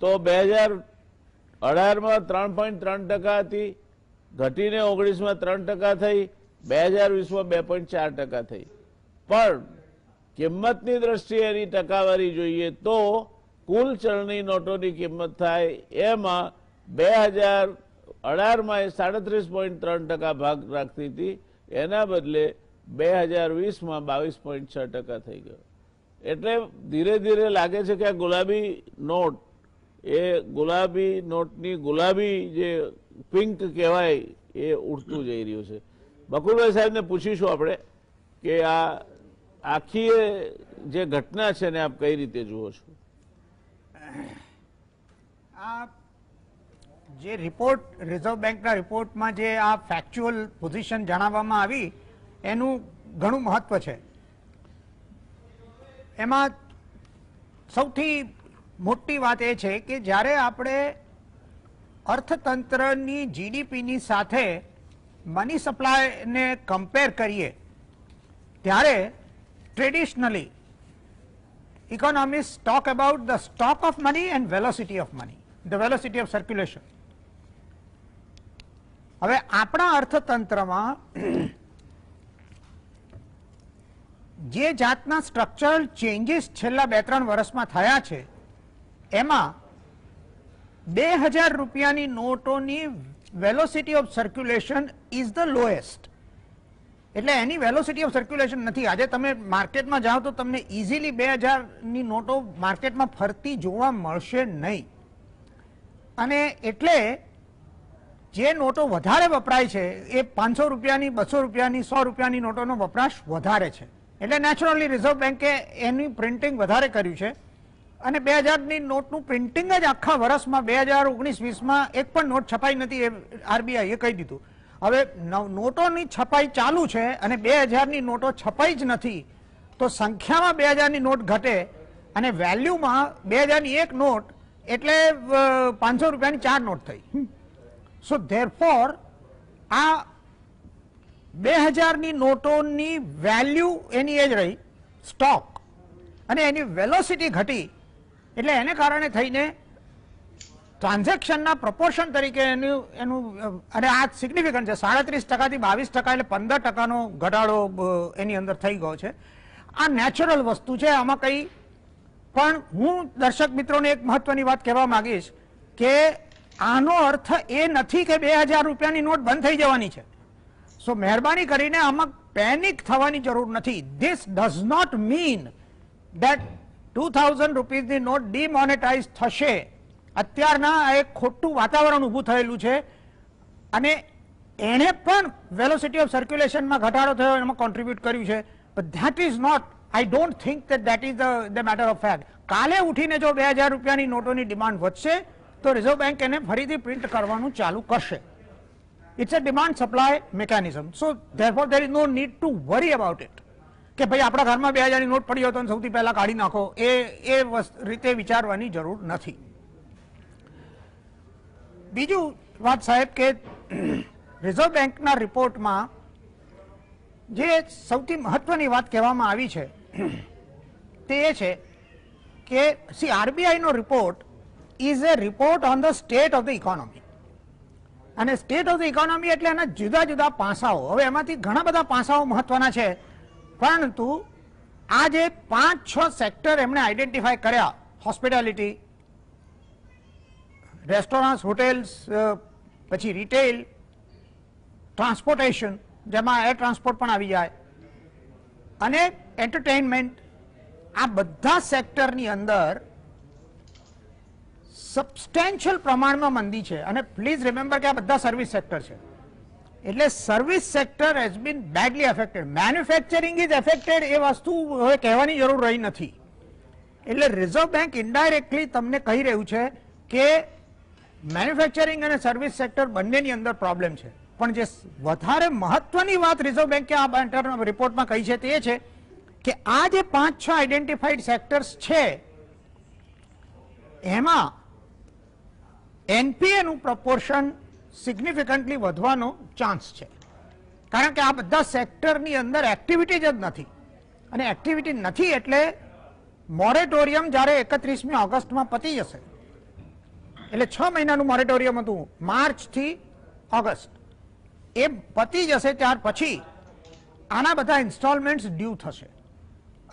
તો 2018માં 3.3% હતી, ઘટીને 19માં 3% થઈ, 2020માં 2.4% થઈ. પણ કિંમતની દ્રષ્ટિએ એની ટકાવારી જોઈએ તો કુલ ચલણી નોટોની કિંમત થાય એમાં 2018માં એ 37.3% ભાગ રાખતી હતી, એના બદલે 2020માં 22.6% થઈ ગયો. એટલે ધીરે ધીરે લાગે છે કે આ ગુલાબી નોટ, એ ગુલાબી નોટની ગુલાબી જે પિંક કહેવાય એ ઉડતું જઈ રહ્યું છે. બકુલભાઈ સાહેબને પૂછીશું આપણે કે આ આખી જે ઘટના છે ને આપ કઈ રીતે જુઓ છો? આ જે રિપોર્ટ, રિઝર્વ બેંકના રિપોર્ટમાં જે આ ફેક્ચ્યુઅલ પોઝિશન જણાવવામાં આવી એનું ઘણું મહત્વ છે. એમાં સૌથી મોટી વાત એ છે કે જ્યારે આપણે અર્થતંત્રની જીડીપીની સાથે મની સપ્લાયને કમ્પેર કરીએ ત્યારે traditionally economists talk about the stock of money and velocity of money, the velocity of circulation. હવે આપણા અર્થતંત્રમાં જે જાતના સ્ટ્રક્ચરલ ચેન્જીસ છેલ્લા 2-3 વર્ષમાં થયા છે એમાં 2000 રૂપિયાની નોટોની velocity of circulation is the lowest. એટલે એની વેલોસિટી ઓફ સર્ક્યુલેશન નથી. આજે તમે માર્કેટમાં જાઓ તો તમને ઇઝીલી 2000ની નોટો માર્કેટમાં ફરતી જોવા મળશે નહીં. અને એટલે જે નોટો વધારે વપરાય છે એ 500 રૂપિયાની, 200 રૂપિયાની, 100 રૂપિયાની નોટોનો વપરાશ વધારે છે. એટલે નેચરલી રિઝર્વ બેન્કે એની પ્રિન્ટિંગ વધારે કર્યું છે અને 2000ની નોટનું પ્રિન્ટિંગ જ આખા વર્ષમાં 2019-20માં એક પણ નોટ છપાઈ નથી, એ આરબીઆઈએ કહી દીધું. હવે નોટોની છપાઈ ચાલુ છે અને 2000ની નોટો છપાઈ જ નથી, તો સંખ્યામાં 2000ની નોટ ઘટે અને વેલ્યુમાં 2000ની એક નોટ એટલે 500 રૂપિયાની 4 નોટ થઈ. સો ધેરફોર આ 2000ની નોટોની વેલ્યુ એની એ જ રહી સ્ટોક અને એની વેલોસિટી ઘટી. એટલે એને કારણે થઈને ટ્રાન્ઝેક્શનના પ્રપોર્શન તરીકે એનું અને આ સિગ્નિફિકન્ટ છે. 37%થી 22% એટલે 15%નો ઘટાડો એની અંદર થઈ ગયો છે. આ નેચરલ વસ્તુ છે, આમાં કંઈ પણ. હું દર્શક મિત્રોને એક મહત્વની વાત કહેવા માંગીશ કે આનો અર્થ એ નથી કે 2000 રૂપિયાની નોટ બંધ થઈ જવાની છે. સો મહેરબાની કરીને આમાં પેનિક થવાની જરૂર નથી. This does not mean that 2000 રૂપીસની નોટ ડિમોનેટાઇઝ થશે. અત્યારના એક ખોટું વાતાવરણ ઊભું થયેલું છે અને એણે પણ વેલોસિટી ઓફ સર્ક્યુલેશનમાં ઘટાડો થયો એમાં કોન્ટ્રીબ્યુટ કર્યું છે. But that is not, I don't think that is the matter of fact. કાલે ઉઠીને જો 2000 રૂપિયાની નોટોની ડિમાન્ડ વધશે તો રિઝર્વ બેન્ક એને ફરીથી પ્રિન્ટ કરવાનું ચાલુ કરશે. It's a demand supply mechanism. So therefore there is no need to worry about it કે ભાઈ આપણા ઘરમાં 2000ની નોટ પડી હોય તો સૌથી પહેલા કાઢી નાખો. એ રીતે વિચારવાની જરૂર નથી. બીજું વાત સાહેબ કે રિઝર્વ બેન્કના રિપોર્ટમાં જે સૌથી મહત્વની વાત કહેવામાં આવી છે તે એ છે કે સી આરબીઆઈનો report is a report on the state of the economy. અને સ્ટેટ ઓફ ધ ઇકોનોમી એટલે એના જુદા જુદા પાસાઓ. હવે એમાંથી ઘણા બધા પાસાઓ મહત્વના છે, પરંતુ આ જે 5-6 સેક્ટર એમણે આઈડેન્ટિફાય કર્યા, હોસ્પિટાલિટી, રેસ્ટોરન્ટ્સ, હોટેલ્સ, પછી રિટેલ, ટ્રાન્સપોર્ટેશન જેમાં એર ટ્રાન્સપોર્ટ પણ આવી જાય, અને એન્ટરટેઇનમેન્ટ, આ બધા સેક્ટરની અંદર સબસ્ટેન્શિયલ પ્રમાણમાં મંદી છે. અને પ્લીઝ રિમેમ્બર કે આ બધા સર્વિસ સેક્ટર છે. એટલે service sector has been badly affected. Manufacturing is affected એ વસ્તુ હવે કહેવાની જરૂર રહી નથી. એટલે રિઝર્વ બેન્ક ઇનડાયરેક્ટલી તમને કહી રહ્યું છે કે મેન્યુફેક્ચરિંગ અને સર્વિસ સેક્ટર બંનેની અંદર પ્રોબ્લેમ છે. પણ જે વધારે મહત્વની વાત રિઝર્વ બેન્કે આ રિપોર્ટમાં કહી છે તે છે કે આ જે 5-6 આઈડેન્ટિફાઈડ સેક્ટર્સ છે એમાં એનપીએનું પ્રપોર્શન સિગ્નિફિકન્ટલી વધવાનો ચાન્સ છે. કારણ કે આ બધા સેક્ટરની અંદર એક્ટિવિટી જ નથી. અને એક્ટિવિટી નથી એટલે મોરેટોરિયમ જ્યારે 31મી ઓગસ્ટમાં પતી જશે, એટલે 6 મહિનાનું મોરેટોરિયમ હતું, માર્ચથી ઓગસ્ટ, એ પતી જશે ત્યાર પછી આના બધા ઇન્સ્ટોલમેન્ટ્સ ડ્યુ થશે.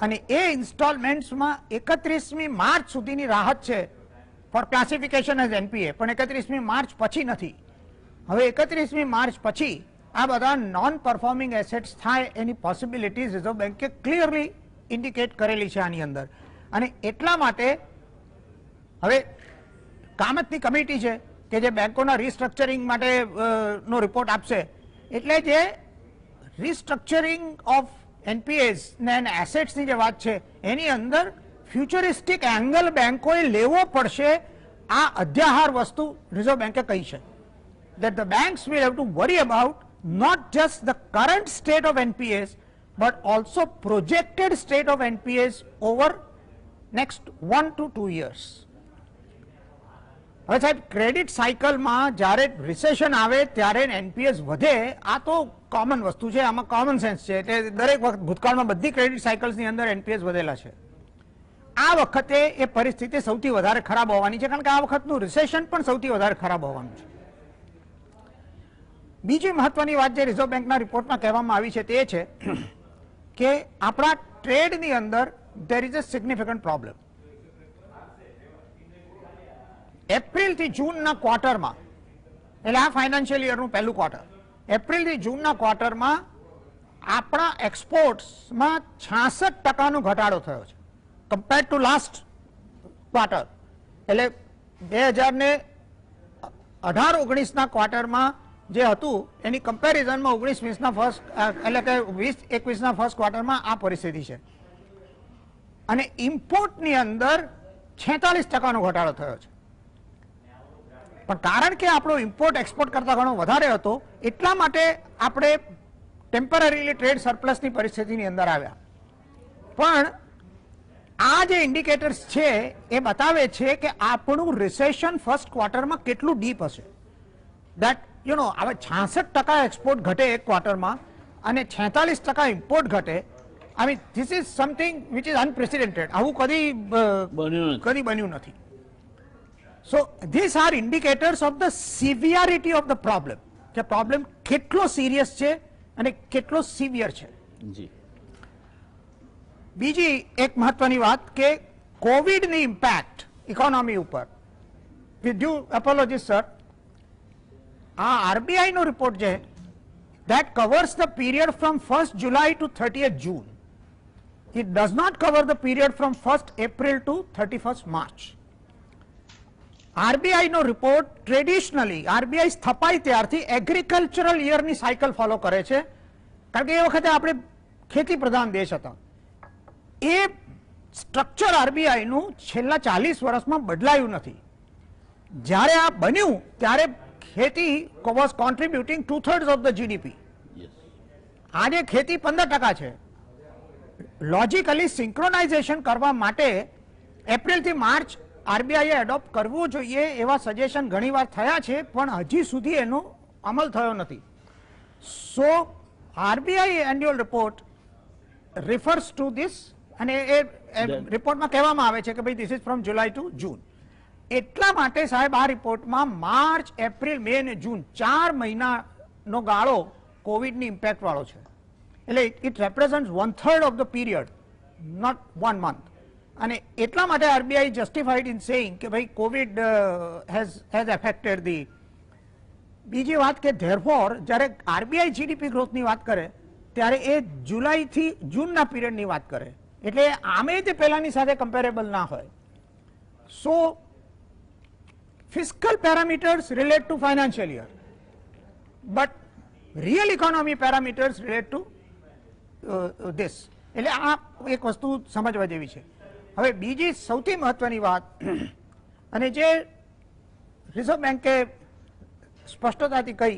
અને એ ઇન્સ્ટોલમેન્ટ્સમાં 31મી માર્ચ સુધીની રાહત છે ફોર ક્લાસિફિકેશન એઝ એનપીએ, પણ 31મી માર્ચ પછી નથી. હવે 31મી માર્ચ પછી આ બધા નોન પરફોર્મિંગ એસેટ્સ થાય એની પોસિબિલિટીઝ રિઝર્વ બેન્કે ક્લિયરલી ઇન્ડિકેટ કરેલી છે આની અંદર. અને એટલા માટે હવે કામતની કમિટી છે કે જે બેંકોના રિસ્ટ્રક્ચરિંગ માટે નો રિપોર્ટ આપશે. એટલે જે રિસ્ટ્રક્ચરિંગ ઓફ એનપીએસ ને એસેટ્સની જે વાત છે એની અંદર ફ્યુચરિસ્ટિક એંગલ બેંકોએ લેવો પડશે. આ અધ્યાહાર વસ્તુ રિઝર્વ બેન્કે કહી છે. That the banks will have to worry about not just the current state of NPAs but also projected state of NPAs over next 1 to 2 years. હવે સાહેબ ક્રેડિટ સાયકલમાં જ્યારે રિસેશન આવે ત્યારે એનપીએસ વધે, આ તો કોમન વસ્તુ છે, આમાં કોમન સેન્સ છે, એટલે દરેક વખત ભૂતકાળમાં બધી ક્રેડિટ સાયકલ્સની અંદર એનપીએસ વધેલા છે. આ વખતે એ પરિસ્થિતિ સૌથી વધારે ખરાબ હોવાની છે, કારણ કે આ વખતનું રિસેશન પણ સૌથી વધારે ખરાબ હોવાનું છે. બીજી મહત્વની વાત જે રિઝર્વ બેંકના રિપોર્ટમાં કહેવામાં આવી છે તે છે કે આપણા ટ્રેડની અંદર there is a significant problem. April થી જૂનના ક્વાર્ટરમાં, એટલે આ ફાઇનાન્શિયલ યરનું પહેલું ક્વાર્ટર, એપ્રિલ થી જૂનના ક્વાર્ટરમાં આપણા એક્સપોર્ટ્સમાં 66% ઘટાડો થયો છે કમ્પેર ટુ લાસ્ટ ક્વાર્ટર. એટલે 2018-19ના ક્વાર્ટરમાં જે હતું એની કમ્પેરિઝનમાં 19-20ના ફર્સ્ટ, એટલે કે 20-21ના ફર્સ્ટ ક્વાર્ટરમાં આ પરિસ્થિતિ છે. અને ઇમ્પોર્ટની અંદર 46%નો ઘટાડો થયો છે. પણ કારણ કે આપણો ઇમ્પોર્ટ એક્સપોર્ટ કરતા ઘણો વધારે હતો એટલા માટે આપણે ટેમ્પરરીલી ટ્રેડ સરપ્લસની પરિસ્થિતિની અંદર આવ્યા. પણ આ જે ઇન્ડિકેટર્સ છે એ બતાવે છે કે આપણું રિસેશન ફર્સ્ટ ક્વાર્ટરમાં કેટલું ડીપ હશે. દેટ યુ નો, હવે 66% એક્સપોર્ટ ઘટે એક ક્વાર્ટરમાં અને 46% ઇમ્પોર્ટ ઘટે. I mean, this is something which is unprecedented. આવું કદી બન્યું નથી. So these are indicators of the severity of the problem. કે પ્રોબ્લેમ કેટલો સિરિયસ છે અને કેટલો સિવિયર છે. જી. બીજી એક મહત્વની વાત કે કોવિડની ઇમ્પેક્ટ ઇકોનોમી ઉપર, વિથ ડ્યુ એપોલોજીસ સર, આ આરબીઆઈ નો રિપોર્ટ છે that covers the period from 1st July to 30th June. It does not cover the period from 1st April to 31st March. RBI નો રિપોર્ટ ટ્રેડિશનલી આરબીઆઈ સ્થપાઈ ત્યારથી એગ્રીકલ્ચરલ યરની સાયકલ ફોલો કરે છે, કારણ કે એ વખતે આપણે ખેતી પ્રધાન દેશ હતા. એ સ્ટ્રક્ચર આરબીઆઈ નું છેલ્લા 40 વર્ષમાં બદલાયું નથી. જ્યારે આ બન્યું ત્યારે ખેતી વોઝ કોન્ટ્રીબ્યુટિંગ 2/3 ઓફ ધ જીડીપી. આજે ખેતી 15% છે. લોજિકલી સિંક્રોનાઇઝેશન કરવા માટે એપ્રિલથી માર્ચ આરબીઆઈએ એડોપ્ટ કરવું જોઈએ એવા સજેશન ઘણીવાર થયા છે, પણ હજી સુધી એનો અમલ થયો નથી. So RBI annual report refers to this, અને એ રિપોર્ટમાં કહેવામાં આવે છે કે ભાઈ this is from July to June. એટલા માટે સાહેબ આ રિપોર્ટમાં માર્ચ, એપ્રિલ, મે અને જૂન 4 મહિનાનો ગાળો કોવિડની ઇમ્પેક્ટ વાળો છે. એટલે it represent 1/3 of the period, not 1 month. અને એટલા માટે આરબીઆઈ જસ્ટિફાઈડ ઇન સેઇંગ કે ભાઈ કોવિડ હેઝ એફેક્ટેડ ધી. બીજી વાત કે ધેરફોર જ્યારે આરબીઆઈ જીડીપી ગ્રોથની વાત કરે ત્યારે એ જુલાઈથી જૂનના પીરિયડની વાત કરે, એટલે આમે તે પહેલાની સાથે કમ્પેરેબલ ના હોય. સો fiscal parameters relate to financial year, but real economy parameters relate to this. એટલે આ એક વસ્તુ સમજવા જેવી છે. હવે બીજી સૌથી મહત્વની વાત, અને જે રિઝર્વ બેંકે સ્પષ્ટતાથી કહી,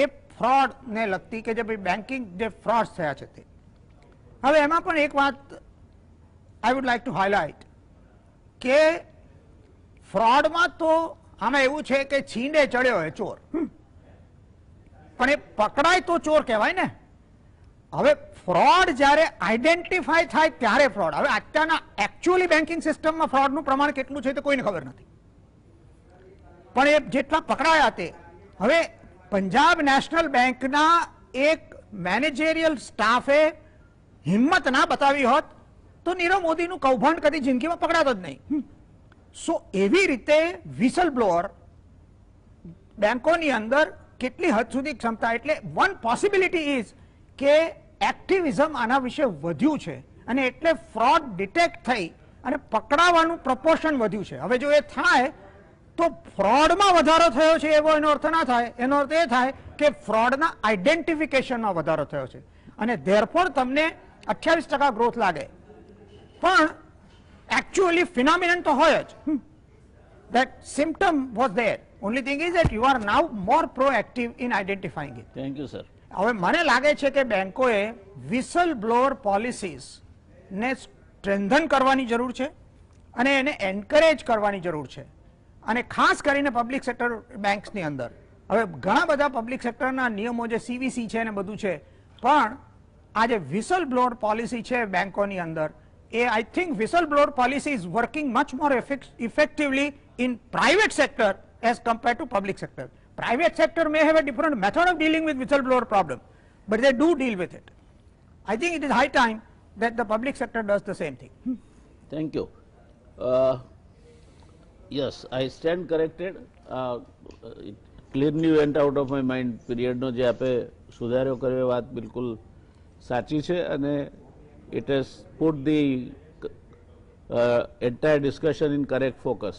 એ ફ્રોડને લગતી કે જે ભાઈ બેન્કિંગ જે ફ્રોડ્સ થયા છે તે. હવે એમાં પણ એક વાત I would like to highlight કે ફ્રોડમાં તો આમાં એવું છે કે છીંડે ચડ્યો હોય ચોર, પણ એ પકડાય તો ચોર કહેવાય ને. હવે ફ્રોડ જ્યારે આઈડેન્ટિફાય થાય ત્યારે ફ્રોડ. હવે અત્યારના એકચ્યુઅલી બેન્કિંગ સિસ્ટમમાં ફ્રોડનું પ્રમાણ કેટલું છે તે કોઈને ખબર નથી, પણ એ જેટલા પકડાયા તે. હવે પંજાબ નેશનલ બેંકના એક મેનેજરિયલ સ્ટાફે હિંમત ના બતાવી હોત તો નીરવ મોદીનું કૌભાંડ કદી જિંદગીમાં પકડાતો જ નહીં. સો એવી રીતે વિસલ બ્લોઅર બેંકોની અંદર કેટલી હદ સુધી ક્ષમતા, એટલે વન પોસિબિલિટી ઇઝ કે એક્ટિવિઝમ આના વિશે વધ્યું છે અને એટલે ફ્રોડ ડિટેક્ટ થઈ અને પકડાવાનું પ્રપોર્શન વધ્યું છે. હવે જો એ થાય તો ફ્રોડમાં વધારો થયો છે એવો એનો અર્થ ના થાય. એનો અર્થ એ થાય કે ફ્રોડના આઈડેન્ટિફિકેશનમાં વધારો થયો છે, અને ધેરફોર તમને 28% ગ્રોથ લાગે, પણ actually phenomenon તો હોય જ. That symptom was there. Only thing is that you are now more proactive in identifying it. Thank you sir. હવે મને લાગે છે કે બેંકોએ વિસલ બ્લોઅર પોલિસીસ ને સ્ટ્રેન્થન કરવાની જરૂર છે. અને એને એન્કરેજ કરવાની જરૂર છે. અને ખાસ કરીને પબ્લિક સેક્ટર બેંક્સની અંદર હવે ઘણા બધા પબ્લિક સેક્ટરના નિયમો જે સીવીસી છે ને બધું છે, પણ આ જે વિસલ બ્લોઅર પોલિસી છે બેંકોની અંદર, એ I think whistle blower policy is working much more effectively in private sector as compared to public sector. Private sector may have a different method of dealing with whistleblower problem, but they do deal with it. I think it is high time that the public sector does the same thing. Thank you. Yes, I stand corrected. It clearly went out of my mind. Period નો જે આપે સુધારો કર્યો વાત બિલકુલ સાચી છે અને it has put the entire discussion in correct focus.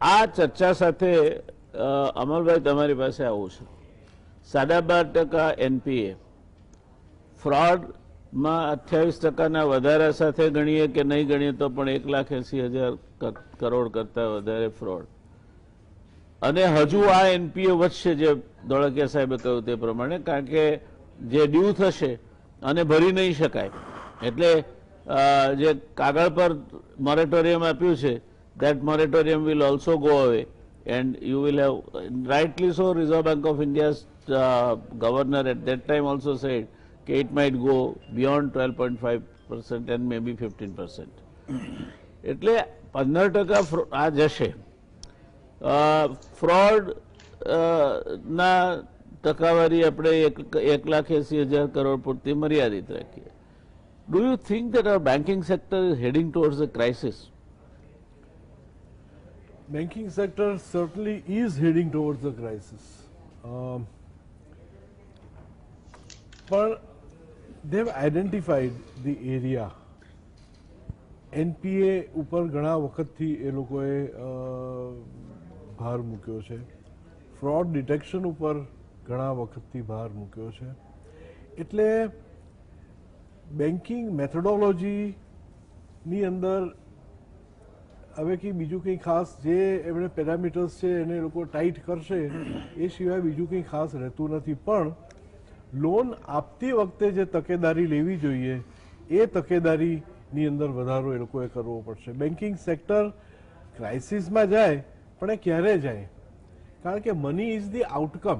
આ ચર્ચા સાથે અમલભાઈ તમારી પાસે આવું છે. 12.5% એનપીએ ફ્રોડમાં 28%ના વધારા સાથે ગણીએ કે નહીં ગણીએ તો પણ 1,80,000 કરોડ કરતા વધારે ફ્રોડ, અને હજુ આ એનપીએ વધશે જે ધોળકિયા સાહેબે કહ્યું તે પ્રમાણે, કારણ કે જે ડ્યુ થશે અને ભરી નહીં શકાય એટલે જે કાગળ પર મોરેટોરિયમ આપ્યું છે, that moratorium will also go away and you will have, rightly so, Reserve Bank of India's governor at that time also said that it might go beyond 12.5% and maybe 15%. એટલે 15% આ જશે. ફ્રોડ ના ટકાવારી આપણે 1,80,000 કરોડ પૂરતી મર્યાદિત રાખીએ. Do you think that our banking sector is heading towards a crisis? Banking sector certainly is heading towards a crisis. But they've identified the area. NPA ઉપર ઘણા વખતથી એ લોકોએ ભાર મૂક્યો છે. ફ્રોડ ડિટેક્શન ઉપર ઘણા વખતથી ભાર મૂક્યો છે. એટલે બેન્કિંગ મેથોડોલોજીની અંદર હવે કે બીજું કંઈ ખાસ જે એમણે પેરામીટર્સ છે એને લોકો ટાઈટ કરશે એ સિવાય બીજું કંઈ ખાસ રહેતું નથી. પણ લોન આપતી વખતે જે તકેદારી લેવી જોઈએ એ તકેદારીની અંદર વધારો એ લોકોએ કરવો પડશે. બેન્કિંગ સેક્ટર ક્રાઇસિસમાં જાય પણ એ ક્યારે જાય? કારણ કે મની ઇઝ ધી આઉટકમ.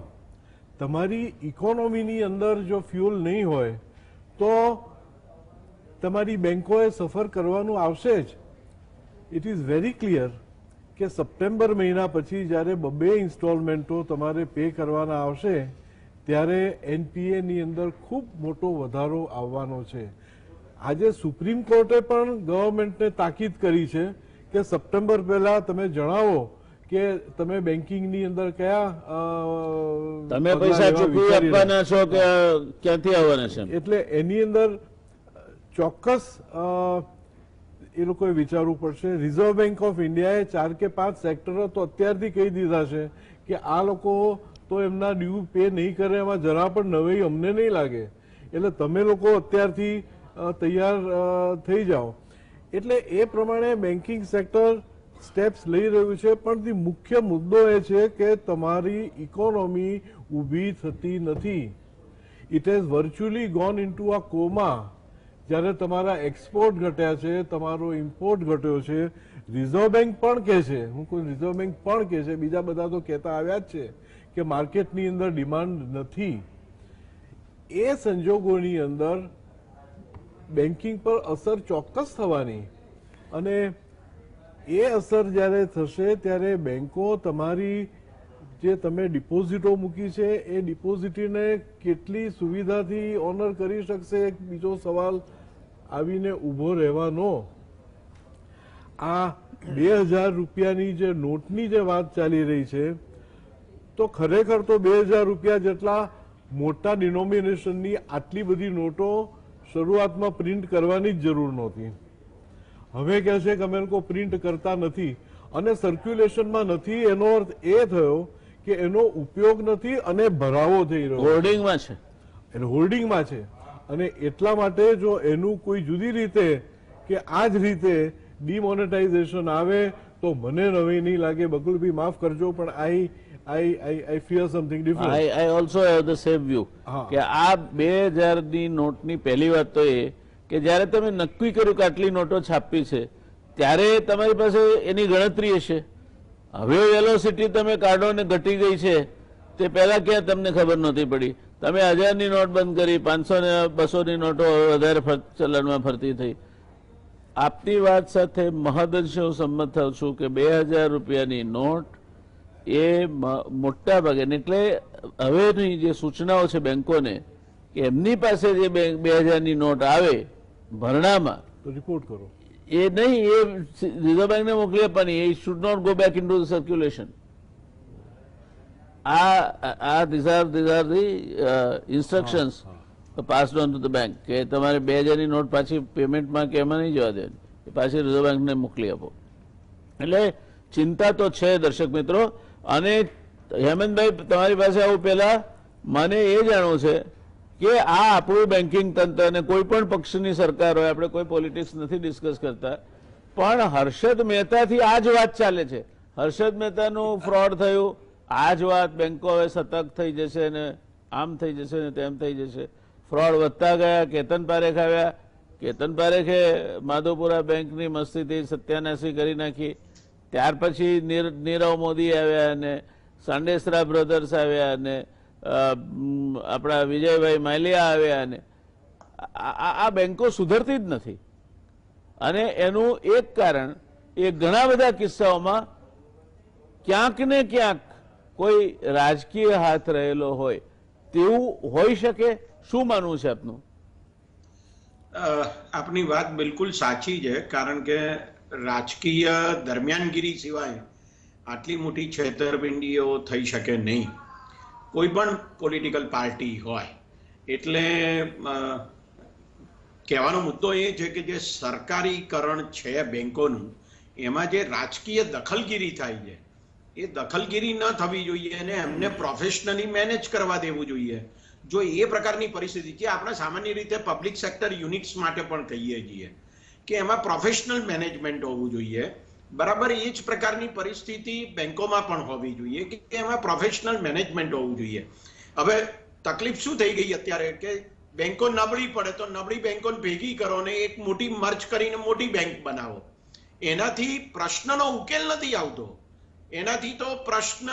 તમારી ઇકોનોમીની અંદર જો ફ્યુલ નહીં હોય તો તમારી બેંકોએ સફર કરવાનું આવશે જ. ઇટ ઇઝ વેરી ક્લિયર કે સપ્ટેમ્બર મહિના પછી જ્યારે 2 ઇન્સ્ટોલમેન્ટો તમારે પે કરવાના આવશે ત્યારે એનપીએની અંદર ખૂબ મોટો વધારો આવવાનો છે. આજે સુપ્રીમ કોર્ટે પણ ગવર્મેન્ટને તાકીદ કરી છે કે સપ્ટેમ્બર પહેલા તમે જણાવો કે તમે બેન્કિંગની અંદર કયા તમે પૈસા ચૂકવી આપવાના છો કે ક્યાંથી આવવાના છે. એટલે એની અંદર ચોક્કસ એ લોકોએ વિચારવું પડશે. રિઝર્વ બેંક ઓફ ઇન્ડિયાએ 4 કે 5 સેક્ટરો તો અત્યારથી કહી દીધા છે કે આ લોકો તો એમના ડ્યુ પે નહીં કરે, એમાં જરા પણ નવાઈ અમને નહીં લાગે, એટલે તમે લોકો અત્યારથી તૈયાર થઈ જાઓ. એટલે એ પ્રમાણે બેન્કિંગ સેક્ટર સ્ટેપ્સ લઈ રહ્યું છે. પણ મુખ્ય મુદ્દો એ છે કે તમારી ઇકોનોમી ઊભી થતી નથી. It has virtually gone into a coma. જ્યારે તમારા એક્સપોર્ટ ઘટ્યા છે, તમારો ઇમ્પોર્ટ ઘટ્યો છે. રિઝર્વ બેંક પણ કહે છે, હું કોઈ રિઝર્વ બેંક પણ કહે છે, બીજા બધા તો કહેતા આવ્યા જ છે કે માર્કેટની અંદર ડિમાન્ડ નથી. એ સંજોગોની અંદર બેન્કિંગ પર અસર ચોક્કસ થવાની, અને એ અસર જ્યારે થશે ત્યારે બેંકો તમારી જે તમે ડિપોઝિટો મૂકી છે એ ડિપોઝિટને કેટલી સુવિધાથી ઓનર કરી શકશે, એક બીજો સવાલ આવીને ઊભો રહેવાનો. આ 2,000 રૂપિયાની જે નોટની જે વાત ચાલી રહી છે તો ખરેખર તો 2,000 રૂપિયા જેટલા મોટા ડિનોમિનેશનની આટલી બધી નોટો શરૂઆતમાં પ્રિન્ટ કરવાની જ જરૂર નહોતી. હવે કહે છે કે અમે લોકો પ્રિન્ટ કરતા નથી અને સર્ક્યુલેશનમાં નથી. એનો અર્થ એ થયો કે એનો ઉપયોગ નથી અને ભરાવો થઈ રહ્યો હોર્ડિંગમાં છે, એટલે હોર્ડિંગમાં છે. અને એટલા માટે જો એનું કોઈ જુદી રીતે કે આ જ રીતે ડિમોનેટાઇઝેશન આવે તો મને નવી નહીં લાગે. બકુલભાઈ માફ કરજો પણ I fear something different. I also have the same view કે આ 2,000ની નોટની પહેલી વાત તો એ કે જ્યારે તમે નક્કી કર્યું કે આટલી નોટો છાપવી છે ત્યારે તમારી પાસે એની ગણતરી હશે. હવે વેલોસિટી તમે કાઢો ને ઘટી ગઈ છે, તે પહેલા ક્યાં તમને ખબર નહોતી પડી? તમે 1000ની નોટ બંધ કરી, 500 ને 200ની નોટો વધારે ચલણમાં ફરતી થઈ. આપની વાત સાથે મહદઅંશે હું સંમત થાઉં છું કે 2000 રૂપિયાની નોટ એ મોટા ભાગે, એટલે હવેની જે સૂચનાઓ છે બેંકોને કે એમની પાસે જે 2000ની નોટ આવે ભરણામાં, તો રિપોર્ટ કરો. એ નહીં, એ રિઝર્વ બેંકને મોકલી આપવાની. એ should not go back into the circulation. these are the instructions passed on to the bank કે તમારે 2000ની નોટ પાછી પેમેન્ટમાં કે એમાં નહીં જવા દે, એ પાછી રિઝર્વ બેંકને મોકલી આપો. એટલે ચિંતા તો છે દર્શક મિત્રો. અને હેમંતભાઈ, તમારી પાસે આવું પહેલા મને એ જાણવું છે કે આ આપણું બેન્કિંગ તંત્ર, અને કોઈ પણ પક્ષની સરકાર હોય, આપણે કોઈ પોલિટિક્સ નથી ડિસ્કસ કરતા, પણ હર્ષદ મહેતાથી આ જ વાત ચાલે છે. હર્ષદ મહેતાનું ફ્રોડ થયું, આ જ વાત, બેંકો હવે સતર્ક થઈ જશે ને આમ થઈ જશે ને તેમ થઈ જશે. ફ્રોડ વધતા ગયા. કેતન પારેખ આવ્યા, કેતન પારેખે માધવપુરા બેંકની મસ્તીથી સત્યાનાશી કરી નાખી. ત્યાર પછી નીરવ મોદી આવ્યા, અને સાંડેસરા બ્રધર્સ આવ્યા, અને આપણા વિજયભાઈ માલ્યા આવ્યા, અને આ બેંકો સુધરતી જ નથી. અને એનું એક કારણ એ ઘણા બધા કિસ્સાઓમાં ક્યાંક ને ક્યાંક કોઈ રાજકીય હાથ રહેલો હોય તેવું હોઈ શકે. શું માનવું છે આપનું? આપની વાત બિલકુલ સાચી છે, કારણ કે રાજકીય દરમિયાનગીરી સિવાય આટલી મોટી છેતરપિંડીઓ થઈ શકે નહીં, કોઈ પણ પોલિટિકલ પાર્ટી હોય. એટલે કહેવાનો મુદ્દો એ છે કે જે સરકારીકરણ છે બેંકોનું, એમાં જે રાજકીય દખલગીરી થાય છે, એ દખલગીરી ન થવી જોઈએ અને એમને પ્રોફેશનલી મેનેજ કરવા દેવું જોઈએ. જો એ પ્રકારની પરિસ્થિતિ છે, આપણે સામાન્ય રીતે પબ્લિક સેક્ટર યુનિટ્સ માટે પણ કહીએ છીએ કે એમાં પ્રોફેશનલ મેનેજમેન્ટ હોવું જોઈએ. બરાબર એ જ પ્રકારની પરિસ્થિતિ બેંકોમાં પણ હોવી જોઈએ કે એમાં પ્રોફેશનલ મેનેજમેન્ટ હોવું જોઈએ. હવે તકલીફ શું થઈ ગઈ અત્યારે કે બેંકો નબળી પડે તો નબળી બેંકોને ભેગી કરો ને એક મોટી મર્જ કરીને મોટી બેંક બનાવો. એનાથી પ્રશ્નનો ઉકેલ નથી આવતો. એનાથી તો પ્રશ્ન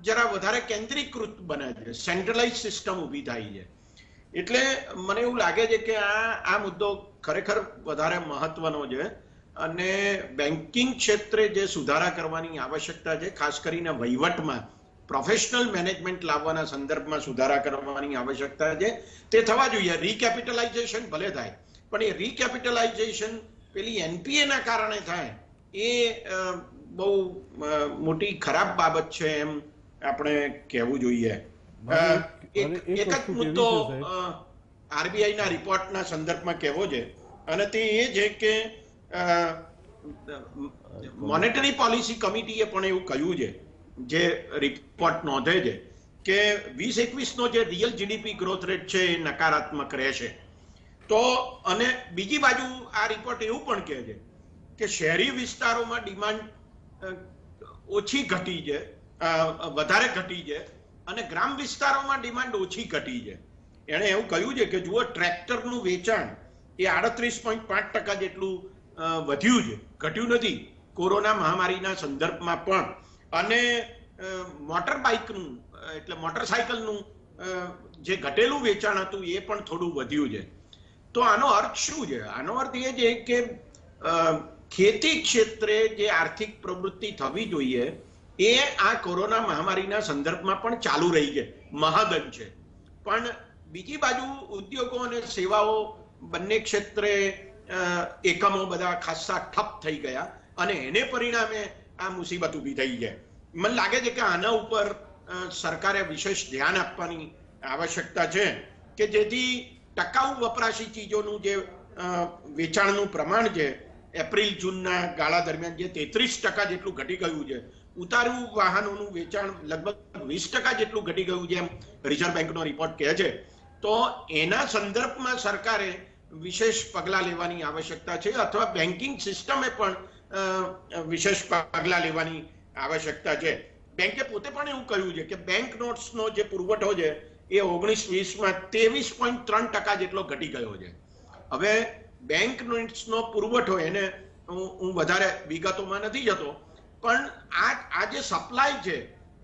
જરા વધારે કેન્દ્રીકૃત બને છે, સેન્ટ્રલાઇઝ સિસ્ટમ ઊભી થાય છે. એટલે મને એવું લાગે છે કે આ મુદ્દો ખરેખર વધારે મહત્વનો છે. અને બેન્કિંગ ક્ષેત્રે જે સુધારા કરવાની આવશ્યકતા છે, ખાસ કરીને વહીવટમાં પ્રોફેશનલ મેનેજમેન્ટ લાવવાના સંદર્ભમાં સુધારા કરવાની આવશ્યકતા છે, તે થવા જોઈએ. રીકેપિટલાઇઝેશન ભલે થાય, પણ એ રીકેપિટલાઇઝેશન પેલી એનપીએ ના કારણે થાય એ બહુ મોટી ખરાબ બાબત છે એમ આપણે કહેવું જોઈએ. એક જ મુદ્દો આરબીઆઈ ના રિપોર્ટના સંદર્ભમાં કહેવો છે, અને તે એ છે કે મોનેટરી પોલિસી કમિટીએ પણ એવું કહ્યું છે, જે રિપોર્ટ નોંધે છે કે 2021નો જે રિયલ જીડીપી ગ્રોથ રેટ છે એ નકારાત્મક રહેશે. તો અને બીજી બાજુ આ રિપોર્ટ એવું પણ કહે છે કે શહેરી વિસ્તારોમાં ડિમાન્ડ ઓછી ઘટી છે, વધારે ઘટી છે, અને ગ્રામ વિસ્તારોમાં ડિમાન્ડ ઓછી ઘટી છે. એણે એવું કહ્યું છે કે જુઓ, ટ્રેક્ટરનું વેચાણ એ 38.5% જેટલું વધ્યું છે, ઘટ્યું નથી કોરોના મહામારીના સંદર્ભમાં પણ. અને મોટર બાઇકનું એટલે મોટરસાયકલનું જે ઘટેલું વેચાણ હતું એ પણ થોડું વધ્યું છે. તો આનો અર્થ શું છે? આનો અર્થ એ છે કે ખેતી ક્ષેત્રે જે આર્થિક પ્રવૃત્તિ થવી જોઈએ એ આ કોરોના મહામારીના સંદર્ભમાં પણ ચાલુ રહી છે, મહદઅંશે. પણ બીજી બાજુ ઉદ્યોગો અને સેવાઓ બંને ક્ષેત્રે એકમો બધા ખાસ્સા ઠપ થઈ ગયા, અને એને પરિણામે આ મુસીબત ઊભી થઈ છે. મને લાગે છે કે આના ઉપર સરકારે વિશેષ ધ્યાન આપવાની આવશ્યકતા છે કે જેથી ટકાઉ વપરાશી ચીજોનું જે વેચાણનું પ્રમાણ છે એપ્રિલ જૂનના ગાળા દરમિયાન જે 33% જેટલું ઘટી ગયું છે, ઉતારું વાહનોનું વેચાણ લગભગ 20% જેટલું ઘટી ગયું છે એમ રિઝર્વ બેંકનો રિપોર્ટ કહે છે. તો એના સંદર્ભમાં સરકારે વિશેષ પગલાં લેવાની આવશ્યકતા છે, અથવા બેન્કિંગ સિસ્ટમે પણ વિશેષ પગલાં લેવાની આવશ્યકતા છે. બેંકે પોતે પણ એવું કહ્યું છે કે બેંક નોટ્સનો જે પુરવઠો છે એ 19-20માં 23.3% જેટલો ઘટી ગયો છે. હવે બેંક નોટ્સનો પુરવઠો એને હું વધારે વિગતોમાં નથી જતો, પણ આ જે સપ્લાય છે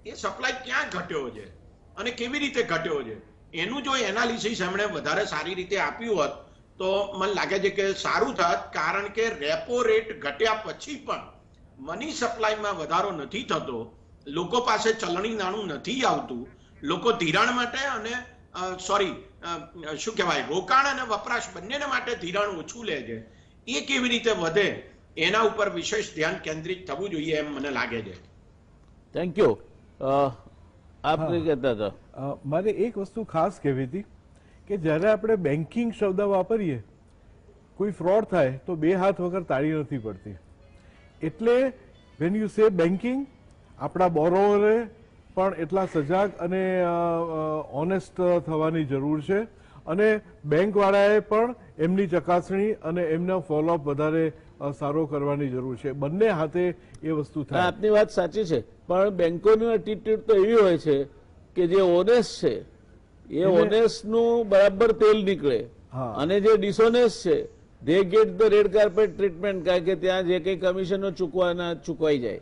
એ સપ્લાય ક્યાં ઘટ્યો છે અને કેવી રીતે ઘટ્યો છે એનું જો એનાલિસિસ એમણે વધારે સારી રીતે આપ્યું હોત તો મને લાગે છે કે સારું થાત, કારણ કે રેપો રેટ ઘટ્યા પછી પણ મની સપ્લાયમાં વધારો નથી થતો, લોકો પાસે ચલણી નાણું નથી આવતું, લોકો ધિરાણ માટે અને શું કહેવાય રોકાણ અને વપરાશ બંનેને માટે ધિરાણ ઓછું લે છે. એ કેવી રીતે વધે એના ઉપર વિશેષ ધ્યાન કેન્દ્રિત થવું જોઈએ એમ મને લાગે છે. Thank you. આપને કહેતા હતા મારે એક વસ્તુ ખાસ કહેવી હતી કે જ્યારે આપણે બેન્કિંગ શબ્દ વાપરીએ, કોઈ ફ્રોડ થાય તો બે હાથ વગર તાળી નથી પડતી. એટલે વેન યુ સે બેન્કિંગ, આપણા બોરોવરે પણ એટલા સજાગ અને ઓનેસ્ટ થવાની જરૂર છે, અને બેંકવાળાએ પણ એમની ચકાસણી અને એમનો ફોલોઅપ વધારે સારો કરવાની જરૂર છે. બંને હાથે એ વસ્તુ થાય. આપની વાત સાચી છે, પણ બેંકોની એટીટ્યુડ તો એવી હોય છે કે જે ઓનેસ્ટ છે એ ઓનેસ્ટ નું બરાબર તેલ નીકળે, અને જે ડિસઓનેસ્ટ છે they get the red carpet treatment, કારણ કે ત્યાં જે કઈ કમિશનો ચૂકવાઈ જાય.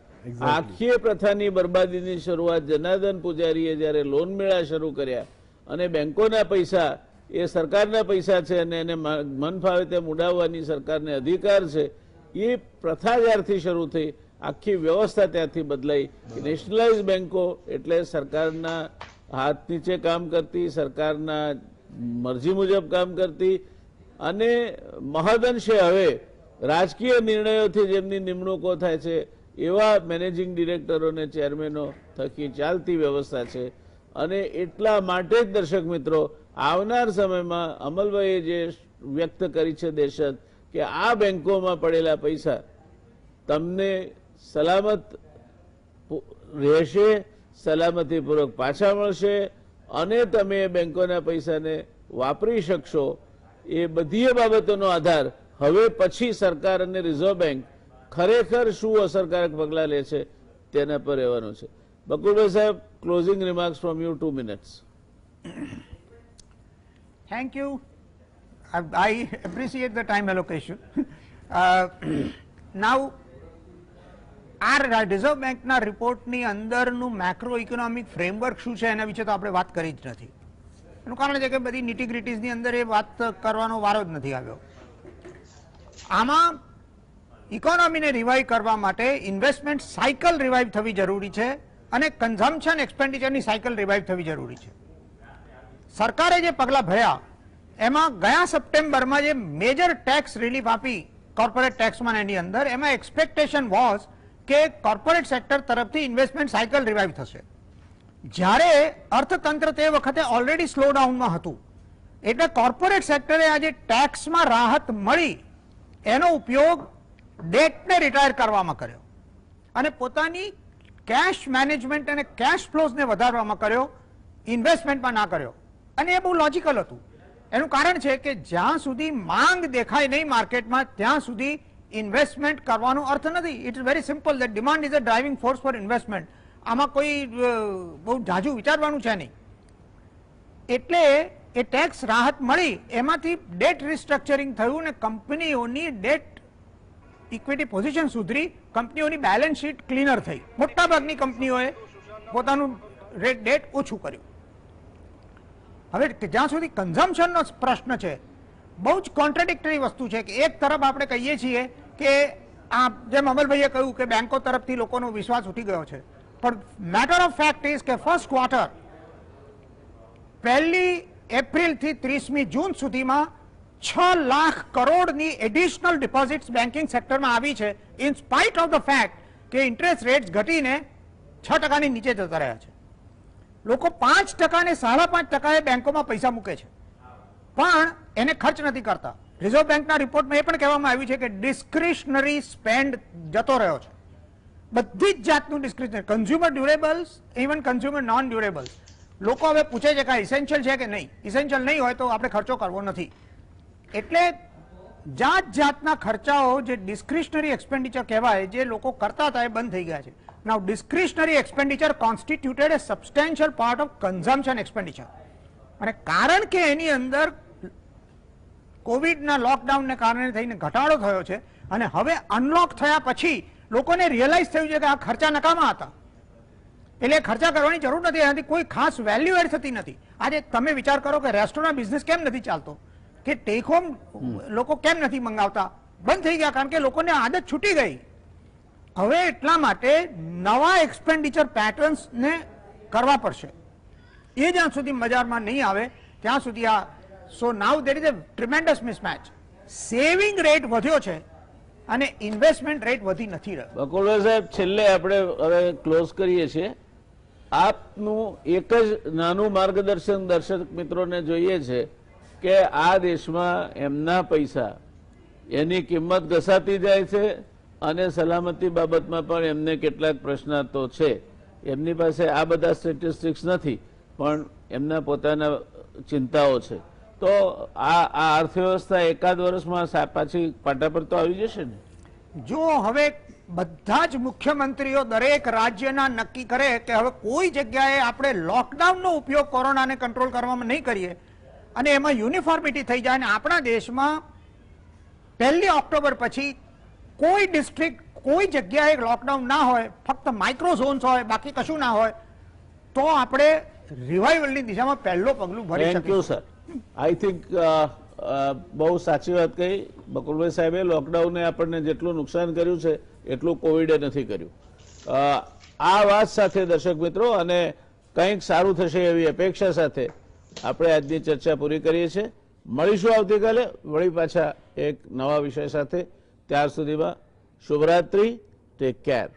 આખી પ્રથાની બરબાદીની શરૂઆત જનાર્દન પૂજારીએ જયારે લોન મેળા શરૂ કર્યા અને બેંકોના પૈસા એ સરકારના પૈસા છે અને એને મન ફાવે તેમ ઉડાવવાની સરકારને અધિકાર છે, એ પ્રથા જ્યારથી શરૂ થઈ આખી વ્યવસ્થા ત્યાંથી બદલાઈ. નેશનલાઇઝ બેંકો એટલે સરકારના હાથ નીચે કામ કરતી, સરકારના મરજી મુજબ કામ કરતી, અને મહદઅંશે હવે રાજકીય નિર્ણયોથી જેમની નિમણૂકો થાય છે એવા મેનેજિંગ ડિરેક્ટરો અને ચેરમેનો થકી ચાલતી વ્યવસ્થા છે. અને એટલા માટે જ દર્શક મિત્રો, આવનાર સમયમાં અમલભાઈએ જે વ્યક્ત કરી છે દહેશત કે આ બેંકોમાં પડેલા પૈસા તમને સલામત રહેશે, સલામતીપૂર્વક પાછા મળશે અને તમે બેંકોના પૈસાને વાપરી શકશો. એ બધી બાબતોનો આધાર હવે પછી સરકાર અને રિઝર્વ બેંક ખરેખર શું અસરકારક પગલાં લે છે તેના પર રહેવાનું છે. બકુલભાઈ સાહેબ, closing remarks from you, 2 minutes. Thank you. I appreciate the time allocation. Now, આ રિઝર્વ બેંકના રિપોર્ટની અંદરનું મેક્રો ઇકોનોમિક ફ્રેમવર્ક શું છે એના વિશે તો આપણે વાત કરી જ નથી. એનું કારણ છે કે બધી નિટીગ્રીટીઝની અંદર એ વાત કરવાનો વારો જ નથી આવ્યો. આમાં ઇકોનોમીને રિવાઇવ કરવા માટે ઇન્વેસ્ટમેન્ટ સાયકલ રિવાઇવ થવી જરૂરી છે અને કન્ઝમ્પશન એક્સપેન્ડિચરની સાયકલ રિવાઇવ થવી જરૂરી છે. સરકારે જે પગલાં ભર્યા એમાં ગયા સપ્ટેમ્બરમાં જે મેજર ટેક્સ રિલીફ આપી કોર્પોરેટ ટેક્સમાં એની અંદર, એમાં એક્સપેક્ટેશન વોઝ કે કોર્પોરેટ સેક્ટર તરફથી ઇન્વેસ્ટમેન્ટ સાયકલ રિવાઇવ થશે. જ્યારે અર્થતંત્ર તે વખતે ઓલરેડી સ્લો ડાઉનમાં હતું, એટલે કોર્પોરેટ સેક્ટરે આજે ટેક્સમાં રાહત મળી એનો ઉપયોગ ડેટને રિટાયર કરવામાં કર્યો અને પોતાની કેશ મેનેજમેન્ટ અને કેશ ફ્લોઝને વધારવામાં કર્યો, ઇન્વેસ્ટમેન્ટમાં ના કર્યો. અને એ બહુ લોજિકલ હતું. એનું કારણ છે કે જ્યાં સુધી માંગ દેખાય નહીં માર્કેટમાં ત્યાં સુધી ઇન્વેસ્ટમેન્ટ કરવાનો અર્થ નથી. It is very simple that demand is a driving force for investment. આમાં કોઈ બહુ ઝાઝું વિચારવાનું છે નહીં. એટલે એ ટેક્સ રાહત મળી, એમાંથી ડેટ રિસ્ટ્રક્ચરિંગ થયું અને કંપનીઓની ડેટ ઇક્વિટી પોઝિશન સુધરી, કંપનીઓની બેલેન્સ શીટ ક્લીનર થઈ. મોટાભાગની કંપનીઓએ પોતાનું ડેટ ઓછું કર્યું. હવે જ્યાં સુધી કન્ઝમ્પશનનો પ્રશ્ન છે, બહુ જ કોન્ટ્રાડિક્ટરી વસ્તુ છે કે એક તરફ આપણે કહીએ છીએ કે આ જેમ અમલભાઈએ કહ્યું કે બેંકો તરફથી લોકોનો વિશ્વાસ ઉઠી ગયો છે, પણ મેટર ઓફ ફેક્ટ ઇઝ કે ફર્સ્ટ ક્વાર્ટર 1 એપ્રિલથી 30 જૂન સુધીમાં 6 લાખ કરોડની એડિશનલ ડિપોઝિટ્સ બેન્કિંગ સેક્ટરમાં આવી છે, in spite of the fact કે ઇન્ટરેસ્ટ રેટ્સ ઘટીને 6% નીચે જતા રહ્યા છે. લોકો 5% ને 5.5% બેંકોમાં પૈસા મૂકે છે પણ એને ખર્ચ નથી કરતા. રિઝર્વ બેંકના રિપોર્ટમાં એ પણ કહેવામાં આવ્યું છે કે ડિસ્ક્રિશનરી સ્પેન્ડ જતો રહ્યો છે. બધી જ જાતનું discretionary, consumer durables, even consumer non durables. લોકો હવે પૂછે છે કે આ ઇસેન્શિયલ છે કે નહીં. ઇસેન્શિયલ નહીં હોય તો આપણે ખર્ચો કરવો નથી. એટલે જાત જાતના ખર્ચાઓ જે ડિસ્ક્રિશનરી એક્સપેન્ડિચર કહેવાય, જે લોકો કરતા હતા એ બંધ થઈ ગયા છે. Now, discretionary expenditure constituted a substantial part of consumption expenditure. અને કારણ કે એની અંદર કોવિડના લોકડાઉનને કારણે થઈને ઘટાડો થયો છે, અને હવે અનલોક થયા પછી લોકોને રિયલાઇઝ થયું છે કે આ ખર્ચા નકામા હતા, એટલે ખર્ચા કરવાની જરૂર નથી, એનાથી કોઈ ખાસ વેલ્યુ એડ થતી નથી. આજે તમે વિચાર કરો કે રેસ્ટોરન્ટ બિઝનેસ કેમ નથી ચાલતો, કે ટેક હોમ લોકો કેમ નથી મંગાવતા, બંધ થઈ ગયા, કારણ કે લોકોને આદત છૂટી ગઈ. હવે એટલા માટે નવા એક્સપેન્ડિચર પેટર્ન્સ ને કરવા પડશે. એ જ્યાં સુધી બજારમાં નહીં આવે ત્યાં સુધી આ so now there is a tremendous mismatch. Saving rate વધ્યો છે અને ઇન્વેસ્ટમેન્ટ રેટ વધી નથી રહ્યો. બકુલભાઈ સાહેબ, છેલ્લે આપણે હવે ક્લોઝ કરીએ છીએ. આપનું એક જ નાનું માર્ગદર્શન દર્શક મિત્રોને જોઈએ છે કે આ દેશમાં એમના પૈસા એની કિંમત ઘસાતી જાય છે અને સલામતી બાબતમાં પણ એમને કેટલાક પ્રશ્નાર્થો છે. એમની પાસે આ બધા સ્ટેટિસ્ટિક્સ નથી, પણ એમના પોતાના ચિંતાઓ છે. તો આ અર્થવ્યવસ્થા એકાદ વર્ષમાં પાછી પાટા પર તો આવી જશે ને? જો હવે બધા જ મુખ્યમંત્રીઓ દરેક રાજ્યના નક્કી કરે કે હવે કોઈ જગ્યાએ આપણે લોકડાઉનનો ઉપયોગ કોરોનાને કંટ્રોલ કરવામાં નહીં કરીએ અને એમાં યુનિફોર્મિટી થઈ જાય, અને આપણા દેશમાં 1 ઓક્ટોબર પછી કોઈ ડિસ્ટ્રિક્ટ કોઈ જગ્યાએ લોકડાઉન ના હોય, ફક્ત માઇક્રો ઝોન્સ હોય, બાકી કશું ના હોય, તો આપણે રિવાઇવલની દિશામાં પહેલો પગલું ભરી શકીએ. Thank you sir. I think બહુ સાચી વાત કહી બકુલભાઈ સાહેબે. લોકડાઉને આપણને જેટલું નુકસાન કર્યું છે એટલું કોવિડે નથી કર્યું. આ વાત સાથે દર્શક મિત્રો અને કંઈક સારું થશે એવી અપેક્ષા સાથે આપણે આજની ચર્ચા પૂરી કરીએ છીએ. મળીશું આવતીકાલે વળી પાછા એક નવા વિષય સાથે. ત્યાર સુધીમાં શુભરાત્રી. Take care.